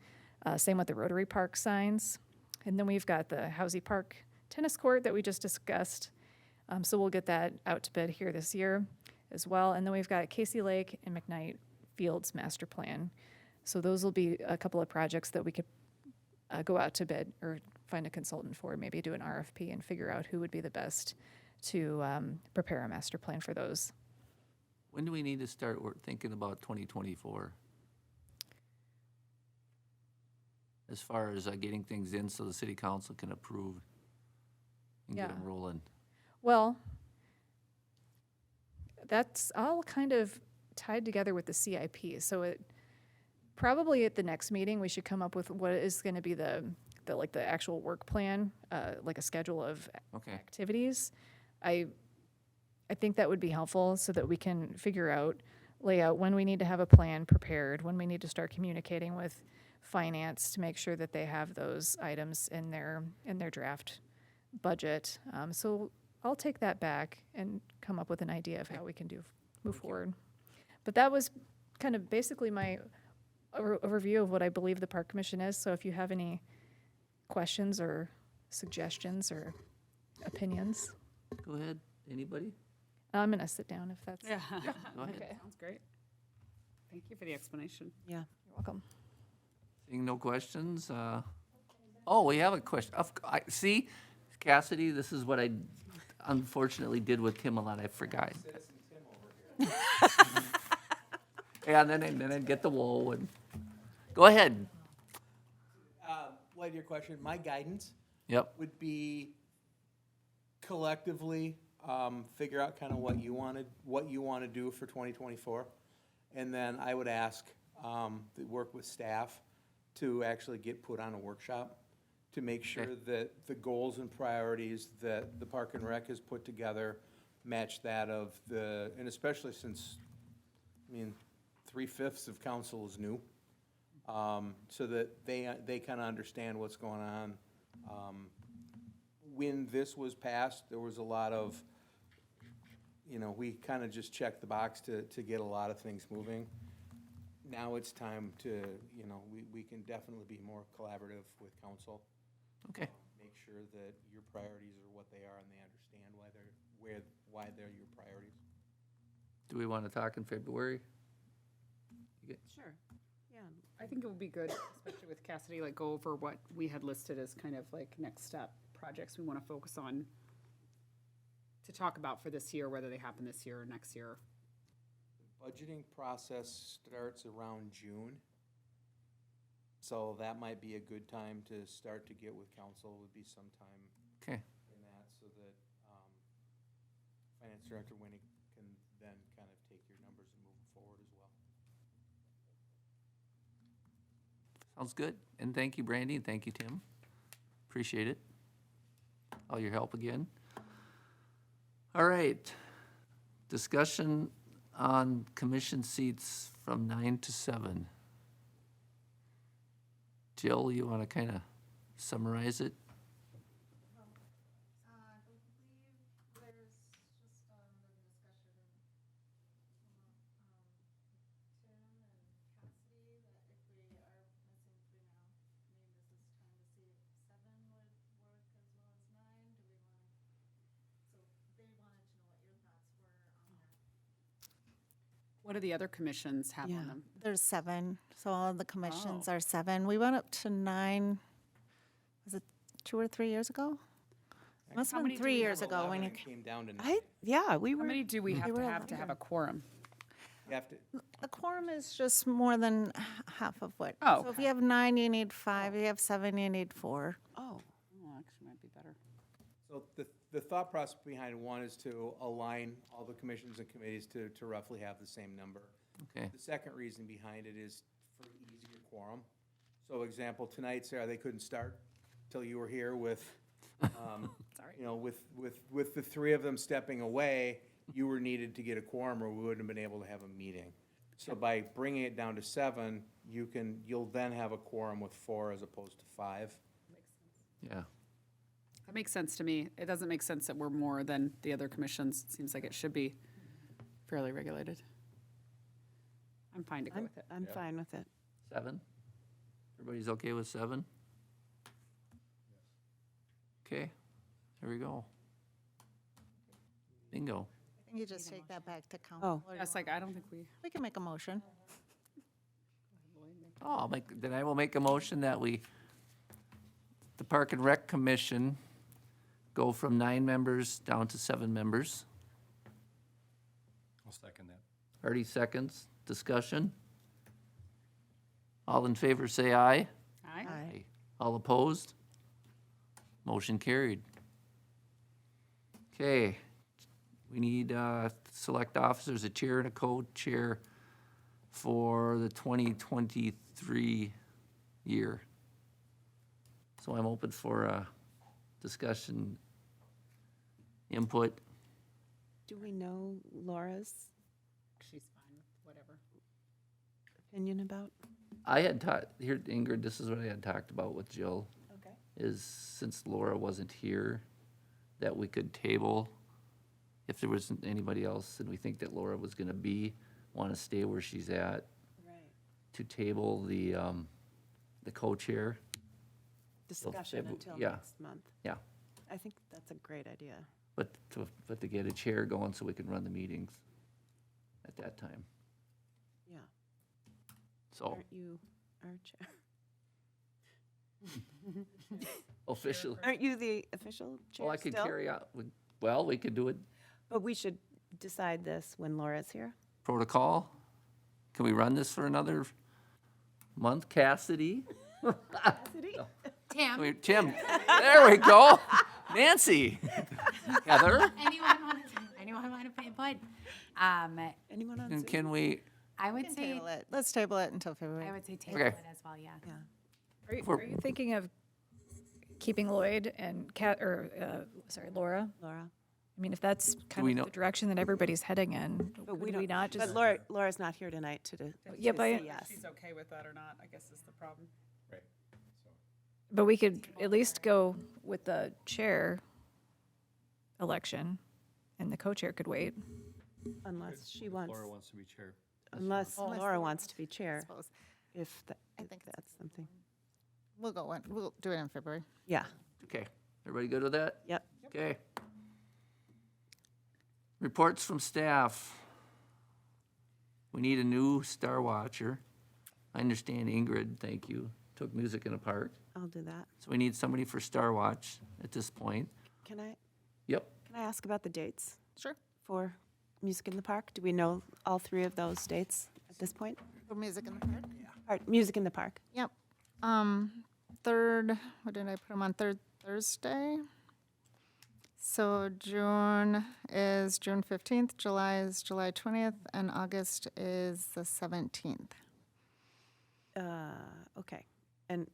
Same with the Rotary Park signs. And then we've got the Housy Park tennis court that we just discussed. So we'll get that out to bid here this year as well. And then we've got Casey Lake and McKnight Fields master plan. So those will be a couple of projects that we could go out to bid or find a consultant for, maybe do an RFP and figure out who would be the best to prepare a master plan for those. When do we need to start thinking about 2024? As far as getting things in so the city council can approve and get them Yeah. rolling. Well, that's all kind of tied together with the CIP. So it probably at the next meeting we should come up with what is going to be the actual work plan, like a schedule of Okay. activities. I think that would be helpful so that we can lay out when we need to have a plan prepared, when we need to start communicating with finance to make sure that they have those items in their draft budget. So I'll take that back and come up with an idea of how we can move forward. But that was kind of basically my overview of what I believe the Park Commission is. So if you have any questions or suggestions or opinions, Go ahead. Anybody? I'm gonna sit down if that's, Yeah. Go ahead. okay, Sounds great. Thank you for the explanation. Yeah. you're welcome. Seeing no questions? Oh, we have a question. See, Cassidy, this is what I unfortunately did with Tim a lot. I forgot. Yeah, and then get the wool and go ahead. What your question? My guidance Yep. would be collectively figure out kind of what you want to do for 2024, and then I would ask to work with staff to actually get put on a workshop to make sure that the goals and priorities that the Park and Rec has put together match that of and especially since, 3/5 of council is new, so that they kind of understand what's going on. When this was passed, there was a lot of, we kind of just checked the box to get a lot of things moving. Now it's time to, we can definitely be more collaborative with council. Okay. Make sure that your priorities are what they are and they understand why they're your priorities. Do we want to talk in February? Sure. Yeah, I think it would be good, especially with Cassidy, like go over what we had listed as kind of like next step projects we want to focus on to talk about for this year, whether they happen this year or next year. Budgeting process starts around June. So that might be a good time to start to get with council, would be sometime Okay. in that, so that Finance Director Winnie can then kind of take your numbers and move them forward as well. Sounds good. And thank you, Brandy, and thank you, Tim. Appreciate it. All your help again. All right. Discussion on commission seats from 9 to 7. Jill, you want to kind of summarize it? I believe there's just the discussion, Tim and Cassidy, that if we are missing 3 now, maybe this is time to see if 7 would work as well as 9. Do we want, so they wanted to know what your thoughts were on that. What do the other commissions have Yeah. on them? There's 7, so all the commissions are 7. We went up to 9, was it 2 or 3 years ago? Must How have many been do 3 we years have? ago when you, Came down to Yeah, we How were. many do we have were to have a quorum? you have to, a quorum is just more than half of what. Oh, So if you have 9, you need 5, you have 7, you need 4. Oh, actually might be better. so the thought process behind one is to align all the commissions and committees to roughly have the same number. Okay. The second reason behind it is for easier quorum. So example, tonight, Sarah, they couldn't start till you were here with, you know, with the three of them stepping away, you were needed to get a quorum or we wouldn't have been able to have a meeting. So by bringing it down to 7, you'll then have a quorum with 4 as opposed to 5. Yeah. That makes sense to me. It doesn't make sense that we're more than the other commissions. It seems like it should be fairly regulated. I'm fine to go with it. I'm fine with it. 7? Everybody's okay with 7? Okay, there we go. Bingo. I think you just take that back to Oh. council. or It's like, I don't think we can make a motion. Oh, then I will make a motion that the Park and Rec Commission go from 9 members down to 7 members. I'll second that. Artie seconds. Discussion? All in favor, say aye. Aye. Aye. All opposed? Motion carried. Okay, we need select officers, a chair and a co-chair for the 2023 year. So I'm open for discussion, input. Do we know Laura's She's fine with whatever. opinion about? I had talked, here, Ingrid, this is what I had talked about with Jill. Okay. Is since Laura wasn't here, that we could table, if there wasn't anybody else, and we think that Laura was gonna wanna stay where she's at, Right. to table the co-chair. Discussion it- until yeah. next month. Yeah, I think that's a great idea. but to get a chair going so we can run the meetings at that time, Yeah. so Aren't you our chair? officially. Aren't you the official chair Well, I could still? carry out, well, we could do it But we should decide this when Laura's here. protocol. Can we run this for another month, Cassidy? Tim, Tim, there we go. Nancy, Heather, anyone want to put input? Anyone on and Zoom? can we, I would Can say, table it. Let's table it until February. I would say table Okay. it as well, yeah. Yeah. Are you thinking of keeping Lloyd and Laura? Laura. I mean, if that's we kind know- of the direction that everybody's heading in, But could we not just? But Laura's not here tonight to Yeah, to but say yes. She's okay with that or not, I guess is the problem. Right. So, But we could at least go with the chair election, and the co-chair could wait. Unless she wants, Laura wants to be chair. unless Laura wants to be chair, suppose. if I think it's- that's something. We'll we'll do it in February. Yeah, okay, everybody good with that? yep. Okay. Reports from staff. We need a new star watcher. I understand Ingrid, thank you, took music in the park. I'll do that. So we need somebody for Star Watch at this point. Can I Yep, ask about the dates Sure. for Music in the Park? Do we know all 3 of those dates at this point? For music in the park? Music in the Park. Yep. What did I put them on? Third Thursday? So June is June 15th, July is July 20th, and August is the 17th. Okay. And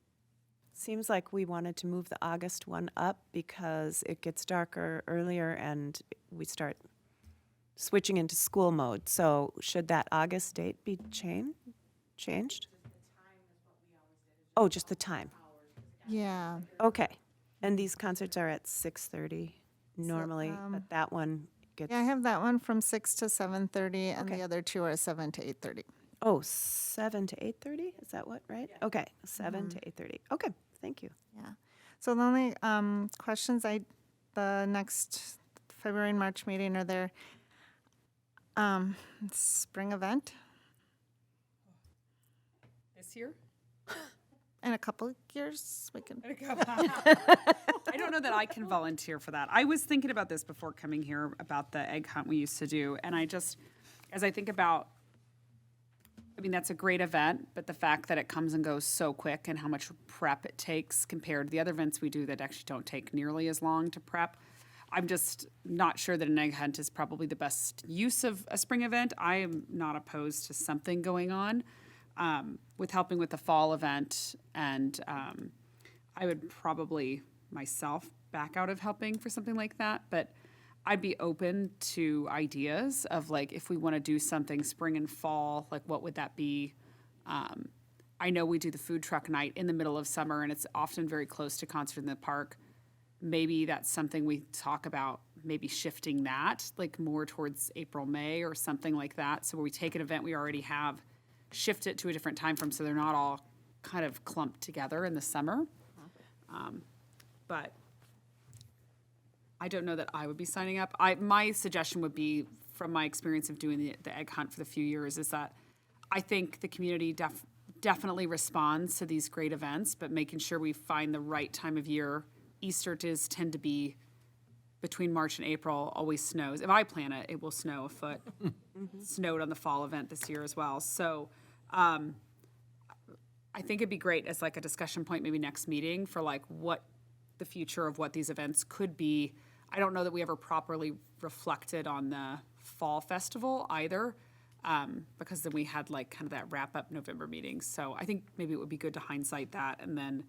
seems like we wanted to move the August one up because it gets darker earlier and we start switching into school mode. So should that August date be changed? Oh, just the time. Yeah. Okay. And these concerts are at 6:30 normally, but that one gets, Yeah, I have that one from 6 to 7:30, and Okay. the other 2 are 7 to 8:30. oh, 7 to 8:30? Is that what, right? Okay, 7 to 8:30. Okay, thank you. Yeah. So the only questions the next February and March meeting are there. Spring event This year? in a couple of years we can. I don't know that that I can volunteer for that. I was thinking about this before coming here about the egg hunt we used to do. And I just, as I think about, I mean, that's a great event, but the fact that it comes and goes so quick and how much prep it takes compared to the other events we do that actually don't take nearly as long to prep, I'm just not sure that an egg hunt is probably the best use of a spring event. I am not opposed to something going on with helping with the fall event, and I would probably myself back out of helping for something like that, but I'd be open to ideas of like if we want to do something spring and fall, like what would that be? I know we do the food truck night in the middle of summer, and it's often very close to Concert in the Park. Maybe that's something we talk about, maybe shifting that like more towards April, May or something like that. So where we take an event we already have, shift it to a different time frame so they're not all kind of clumped together in the summer. But I don't know that I would be signing up. My suggestion would be, from my experience of doing the egg hunt for the few years, is that I think the community definitely responds to these great events, but making sure we find the right time of year. Easter does tend to be between March and April, always snows. If I plan it, it will snow a foot. Snowed on the fall event this year as well. So I think it'd be great as like a discussion point, maybe next meeting, for like what the future of what these events could be. I don't know that we ever properly reflected on the fall festival either, because then we had like kind of that wrap up November meeting. So I think maybe it would be good to hindsight that and then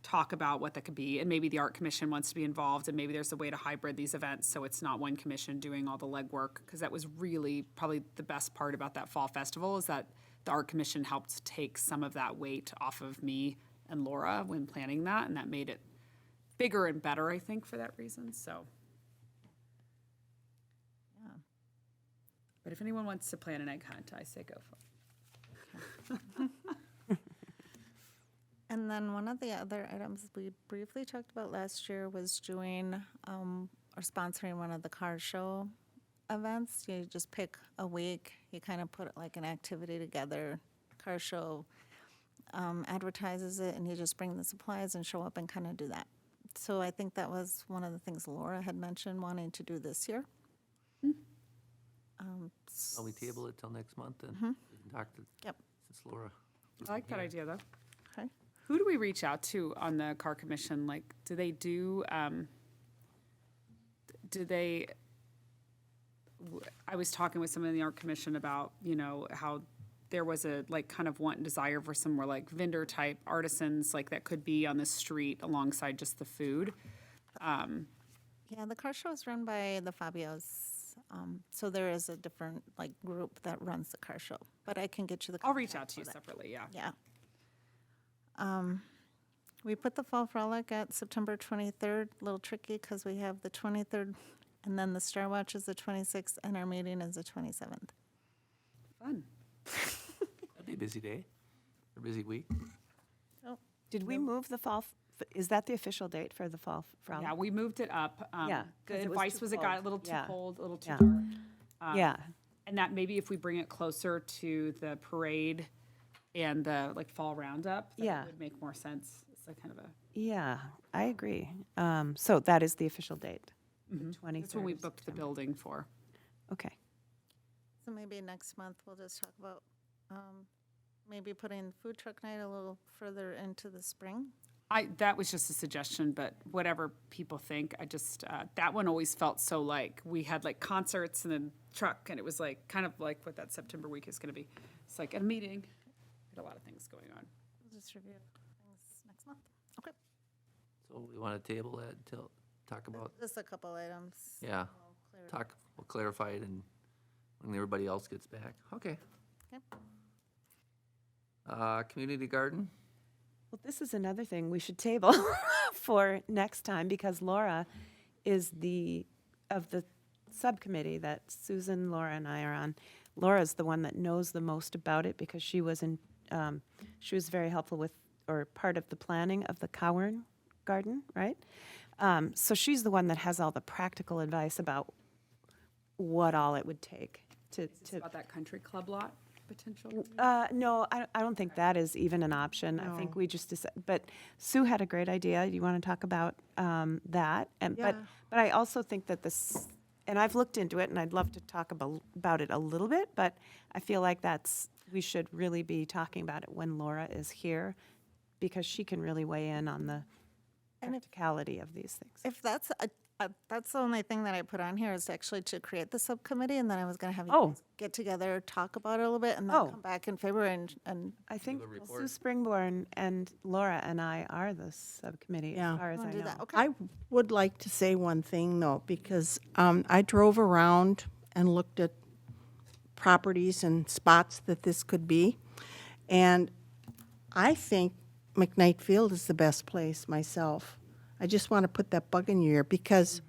talk about what that could be. And maybe the Art Commission wants to be involved, and maybe there's a way to hybrid these events so it's not one commission doing all the legwork, because that was really probably the best part about that fall festival, is that the Art Commission helped take some of that weight off of me and Laura when planning that, and that made it bigger and better, I think, for that reason. So, Yeah. but if anyone wants to plan an egg hunt, I say go for it. And then one of the other items we briefly talked about last year was doing or sponsoring one of the car show events. You just pick a week, you kind of put like an activity together, car show advertises it, and you just bring the supplies and show up and kind of do that. So I think that was one of the things Laura had mentioned wanting to do this year. Shall we table it till next month and we can talk to Yep. since Laura? I like that idea, though. Okay. Who do we reach out to on the car commission? Like, do they I was talking with someone in the art commission about, you know, how there was a like kind of want and desire for some more like vendor type artisans, like that could be on the street alongside just the food. Yeah, the car show is run by the Fabios. So there is a different like group that runs the car show, but I can get you the. I'll reach out contact to you for that. separately, yeah. Yeah. We put the Fall Frolic at September 23rd, a little tricky because we have the 23rd, and then the Star Watch is the 26th, and our meeting is the 27th. Fun. That'd be a busy day, or busy week. Did we move the fall? Is that the official date for the fall frolic? Yeah, we moved it up. Yeah, 'cause The it was advice too was it got a cold. little too Yeah. cold, a little too Yeah. dark. Yeah. And that maybe if we bring it closer to the parade and the like fall roundup, that Yeah. would make more sense. It's like kind of a, Yeah, I agree. So that is the official date, the 23rd. that's when we of booked the September. building for. Okay. So maybe next month we'll just talk about maybe putting food truck night a little further into the spring. That was just a suggestion, but whatever people think, I just, that one always felt so like, we had like concerts and then truck, and it was like, kind of like what that September week is gonna be. It's like at a meeting, we had a lot of things going on. We'll just review things next month. Okay. So we want to table that until, talk about, Just a couple items. yeah, We'll clear it up. we'll clarify it and when everybody else gets back. Okay. Okay. Community garden? Well, this is another thing we should table for next time, because Laura is of the subcommittee that Susan, Laura, and I are on. Laura's the one that knows the most about it, because she was very helpful with, or part of the planning of the Cowern Garden, right? So she's the one that has all the practical advice about what all it would take to About that country club lot? potential? No, I don't think that is even an option. I think we just but Sue had a great idea. You want to talk about that? And Yeah. but I also think that this, and I've looked into it, and I'd love to talk about it a little bit. But I feel like we should really be talking about it when Laura is here, because she can really weigh in on the And if- practicality of these things. If that's the only thing that I put on here is actually to create the subcommittee, and then I was gonna have you Oh. guys get together, talk about it a little bit, and then Oh. come back in February and I think a Sue report. Springborn and Laura and I are the subcommittee, Yeah. as far as wanna I do know. that. Okay. I would like to say one thing, though, because I drove around and looked at properties and spots that this could be, and I think McKnight Field is the best place myself. I just want to put that bug in your ear, because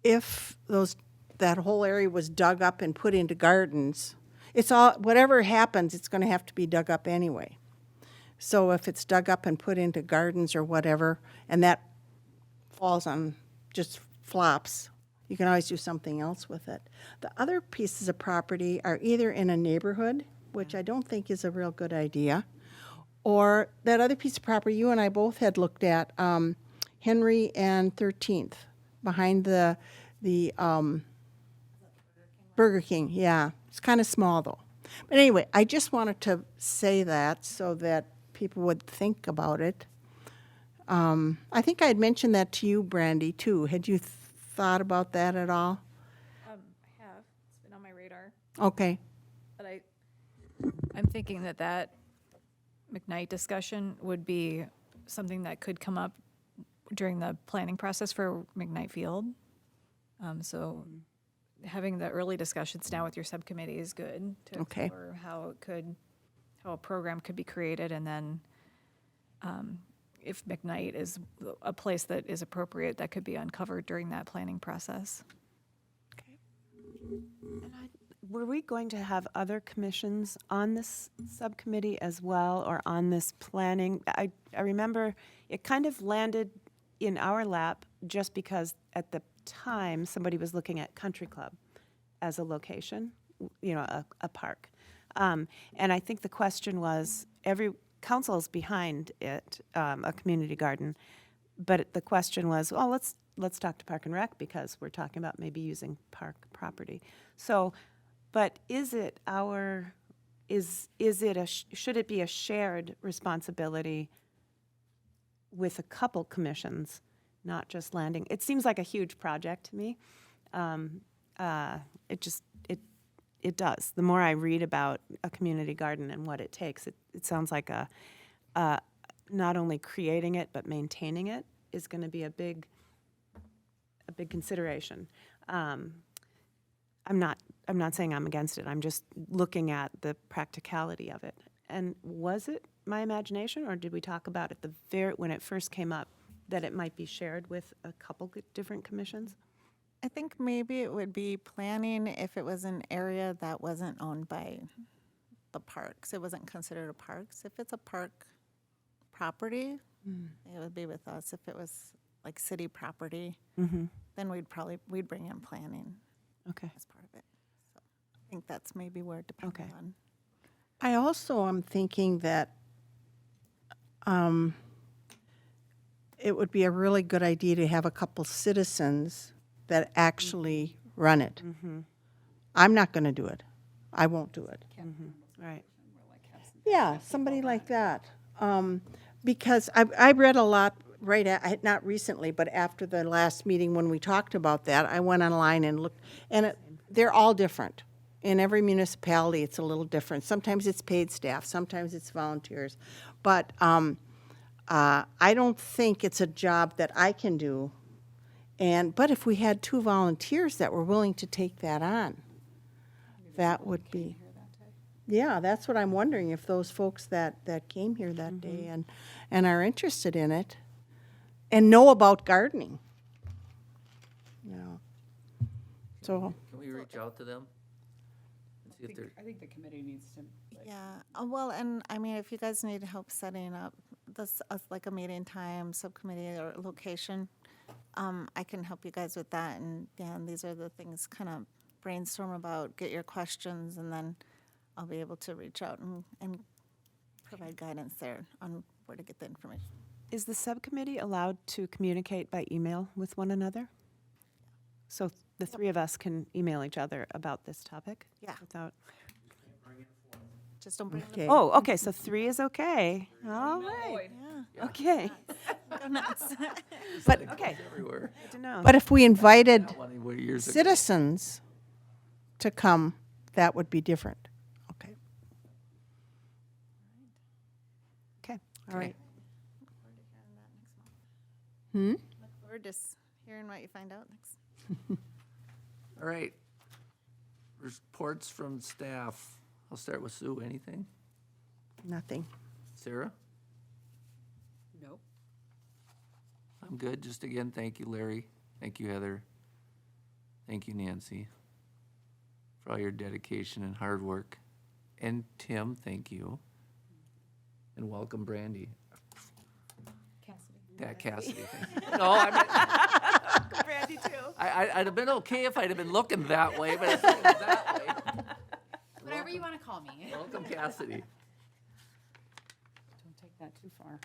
if that whole area was dug up and put into gardens, it's all, whatever happens, it's going to have to be dug up anyway. So if it's dug up and put into gardens or whatever, and that falls on, just flops, you can always do something else with it. The other pieces of property are either in a neighborhood, which I don't think is a real good idea, or that other piece of property you and I both had looked at, Henry and 13th, behind the Burger King, yeah. It's kind of small, though. But anyway, I just wanted to say that so that people would think about it. I think I had mentioned that to you, Brandy, too. Had you thought about that at all? I have. It's been on my radar. Okay. But I'm thinking that McKnight discussion would be something that could come up during the planning process for McKnight Field. So having the early discussions now with your subcommittee is good to Okay. explore how a program could be created, and then if McKnight is a place that is appropriate, that could be uncovered during that planning process. Were we going to have other commissions on this subcommittee as well, or on this planning? I remember it kind of landed in our lap just because at the time, somebody was looking at Country Club as a location, a park. And I think the question was, every council's behind it, a community garden, but the question was, well, let's talk to Park and Rec, because we're talking about maybe using park property. So, but should it be a shared responsibility with a couple commissions, not just landing? It seems like a huge project to me. It does. The more I read about a community garden and what it takes, it sounds like not only creating it but maintaining it is going to be a big consideration. I'm not saying I'm against it. I'm just looking at the practicality of it. And was it my imagination, or did we talk about it when it first came up, that it might be shared with a couple different commissions? I think maybe it would be planning if it was an area that wasn't owned by the parks. It wasn't considered a parks. If it's a park property, it would be with us. If it was like city property, then we'd bring in planning Okay. as part of it. So I think that's maybe where it depends Okay. on. I also am thinking that it would be a really good idea to have a couple citizens that actually run it. I'm not going to do it. I won't do it. Right. Yeah, somebody like that. Because I read a lot, not recently, but after the last meeting when we talked about that, I went online and looked, and they're all different. In every municipality, it's a little different. Sometimes it's paid staff, sometimes it's volunteers. But I don't think it's a job that I can do. But if we had 2 volunteers that were willing to take that on, that would be. Yeah, that's what I'm wondering, if those folks that came here that day and are interested in it and know about gardening. So, Can we reach out to them? And see if they're, I think the committee needs to. Yeah, well, and I mean, if you guys need help setting up this, like a meeting time, subcommittee or location, I can help you guys with that. And these are the things kind of brainstorm about, get your questions, and then I'll be able to reach out and provide guidance there on where to get the information. Is the subcommittee allowed to communicate by email with one another? So the three of us can email each other about this topic? Yeah. Without, Just don't bring Okay. oh, okay, so 3 is okay. All right. Yeah. Okay. Go nuts. But, Okay. Everywhere. Good to know. but if we invited That one were years ago. citizens to come, that would be different. Okay. Okay, all right. Look forward to hearing what you find out next. All right. Reports from staff. I'll start with Sue. Anything? Nothing. Sarah? Nope. I'm good. Just again, thank you, Larry. Thank you, Heather. Thank you, Nancy, for all your dedication and hard work. And Tim, thank you. And welcome, Brandy. Cassidy. Yeah, Cassidy. Thank you. No, I mean, Brandy, too. I'd have been okay if I'd have been looking that way, but it's not that way. Whatever you want to call me. Welcome, Cassidy. Don't take that too far.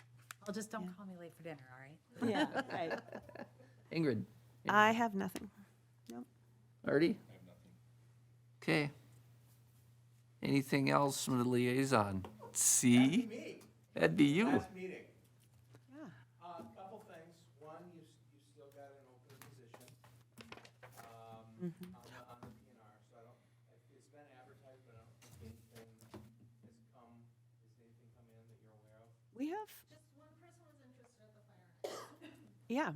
Well, just don't call me late for dinner, all right? Yeah, right. Ingrid. I have nothing. Artie? I have nothing. Okay. Anything else from the liaison? See? Me, That'd be you. last meeting. Yeah. Couple things. One, you still got an open position, on the PNR, so I don't, it's been advertised, but I don't think anything has come, has anything come in that you're aware of? We have, Just one person was interested at the fire. yeah.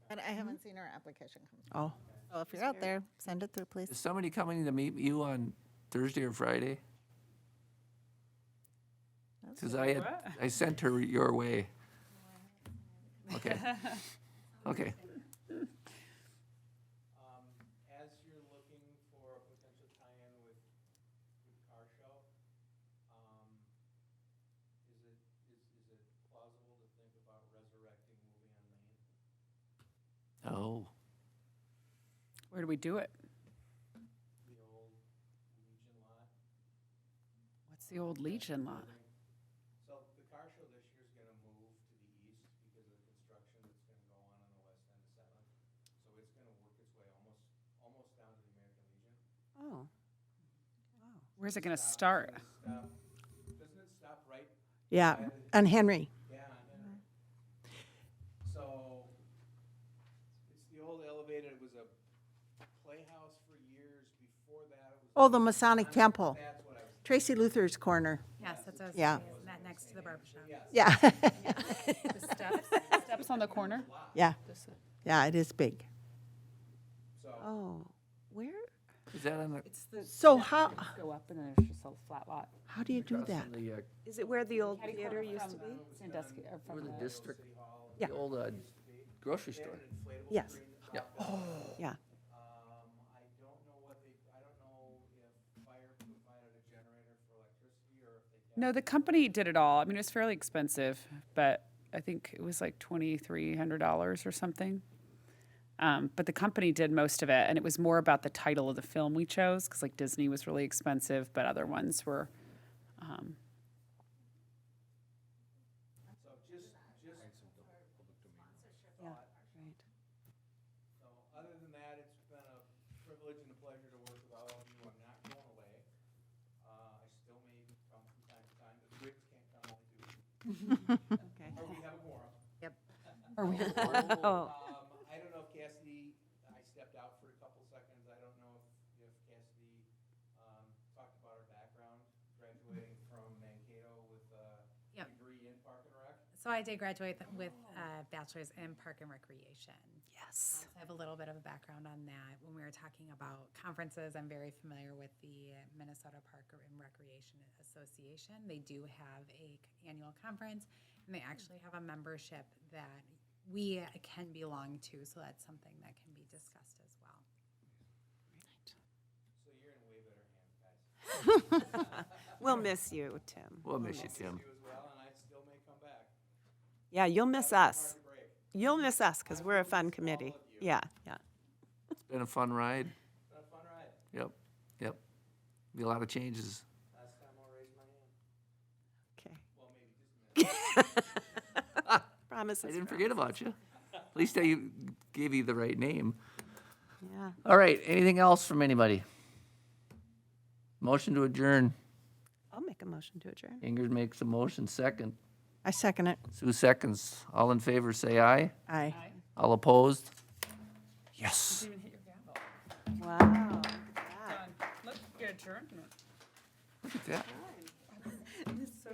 But I haven't seen her application come. Oh. So if you're out there, send it through, please. Is somebody coming to meet you on Thursday or Friday? Because I sent her your way. Okay. Okay. As you're looking for a potential tie-in with car show, is it plausible to think about resurrecting Movie on Main? Oh. Where do we do it? The old Legion lot? What's the old Legion lot? So the car show this year is gonna move to the east because of the construction that's gonna go on the west end of Seventh. So it's gonna work its way almost down to the American Legion. Oh. Where's it going to start? Doesn't it stop right? Yeah, and Henry. Yeah, on Henry. So it's the old elevated, it was a playhouse for years. Before that, it was. Oh, the Masonic Temple. That's what I was. Tracy Luther's corner. Yes, that's what I was Yeah. saying, isn't that next to the barber shop? Yeah. The steps on the corner? Yeah. Yeah, it is big. Oh, where? Is that on the? So how, Go up and then there's just a flat lot. how do you do across that? from the, Is it where the old theater used to be? Sandusky, or where from the the, district, Yeah. the old grocery store. Yes. Yeah. Yeah. I don't know I don't know if fire provided a generator for electricity or if they. no, the company did it all. I mean, it was fairly expensive, but I think it was like $2,300 or something. But the company did most of it, and it was more about the title of the film we chose, because like Disney was really expensive, but other ones were. So just. Yeah, right. So other than that, it's been a privilege and a pleasure to work with all of you. I'm not going away. I still may come from time to time, but Griggs can't come only 2 weeks. Okay. Or we have a quorum. Oh, I don't know if Cassidy, I stepped out for a couple seconds. I don't know if Cassidy talked about her background, graduating from Mankato with a Yep. degree in Park and Rec. So I did graduate with a bachelor's in park and recreation. yes. So I have a little bit of a background on that. When we were talking about conferences, I'm very familiar with the Minnesota Park and Recreation Association. They do have a annual conference, and they actually have a membership that we can belong to, so that's something that can be discussed as well. So you're in way better hands, guys. We'll miss you, Tim. We'll miss you, Tim. You as well, and I still may come back. Yeah, you'll miss us. Hard break. You'll miss us because we're a fun committee. Yeah, yeah. It's been a fun ride. Been a fun ride. Yep. Be a lot of changes. Last time Promise I is didn't promise. forget about you. At least I gave you the right name. Yeah. All right, anything else from anybody? Motion to adjourn. I'll make a motion to adjourn. Ingrid makes a motion, second. I second it. Sue seconds. All in favor, say aye. Aye. All opposed? Yes. Didn't even hit your gavel. Wow. Done. Let's get adjourned. Look at that. So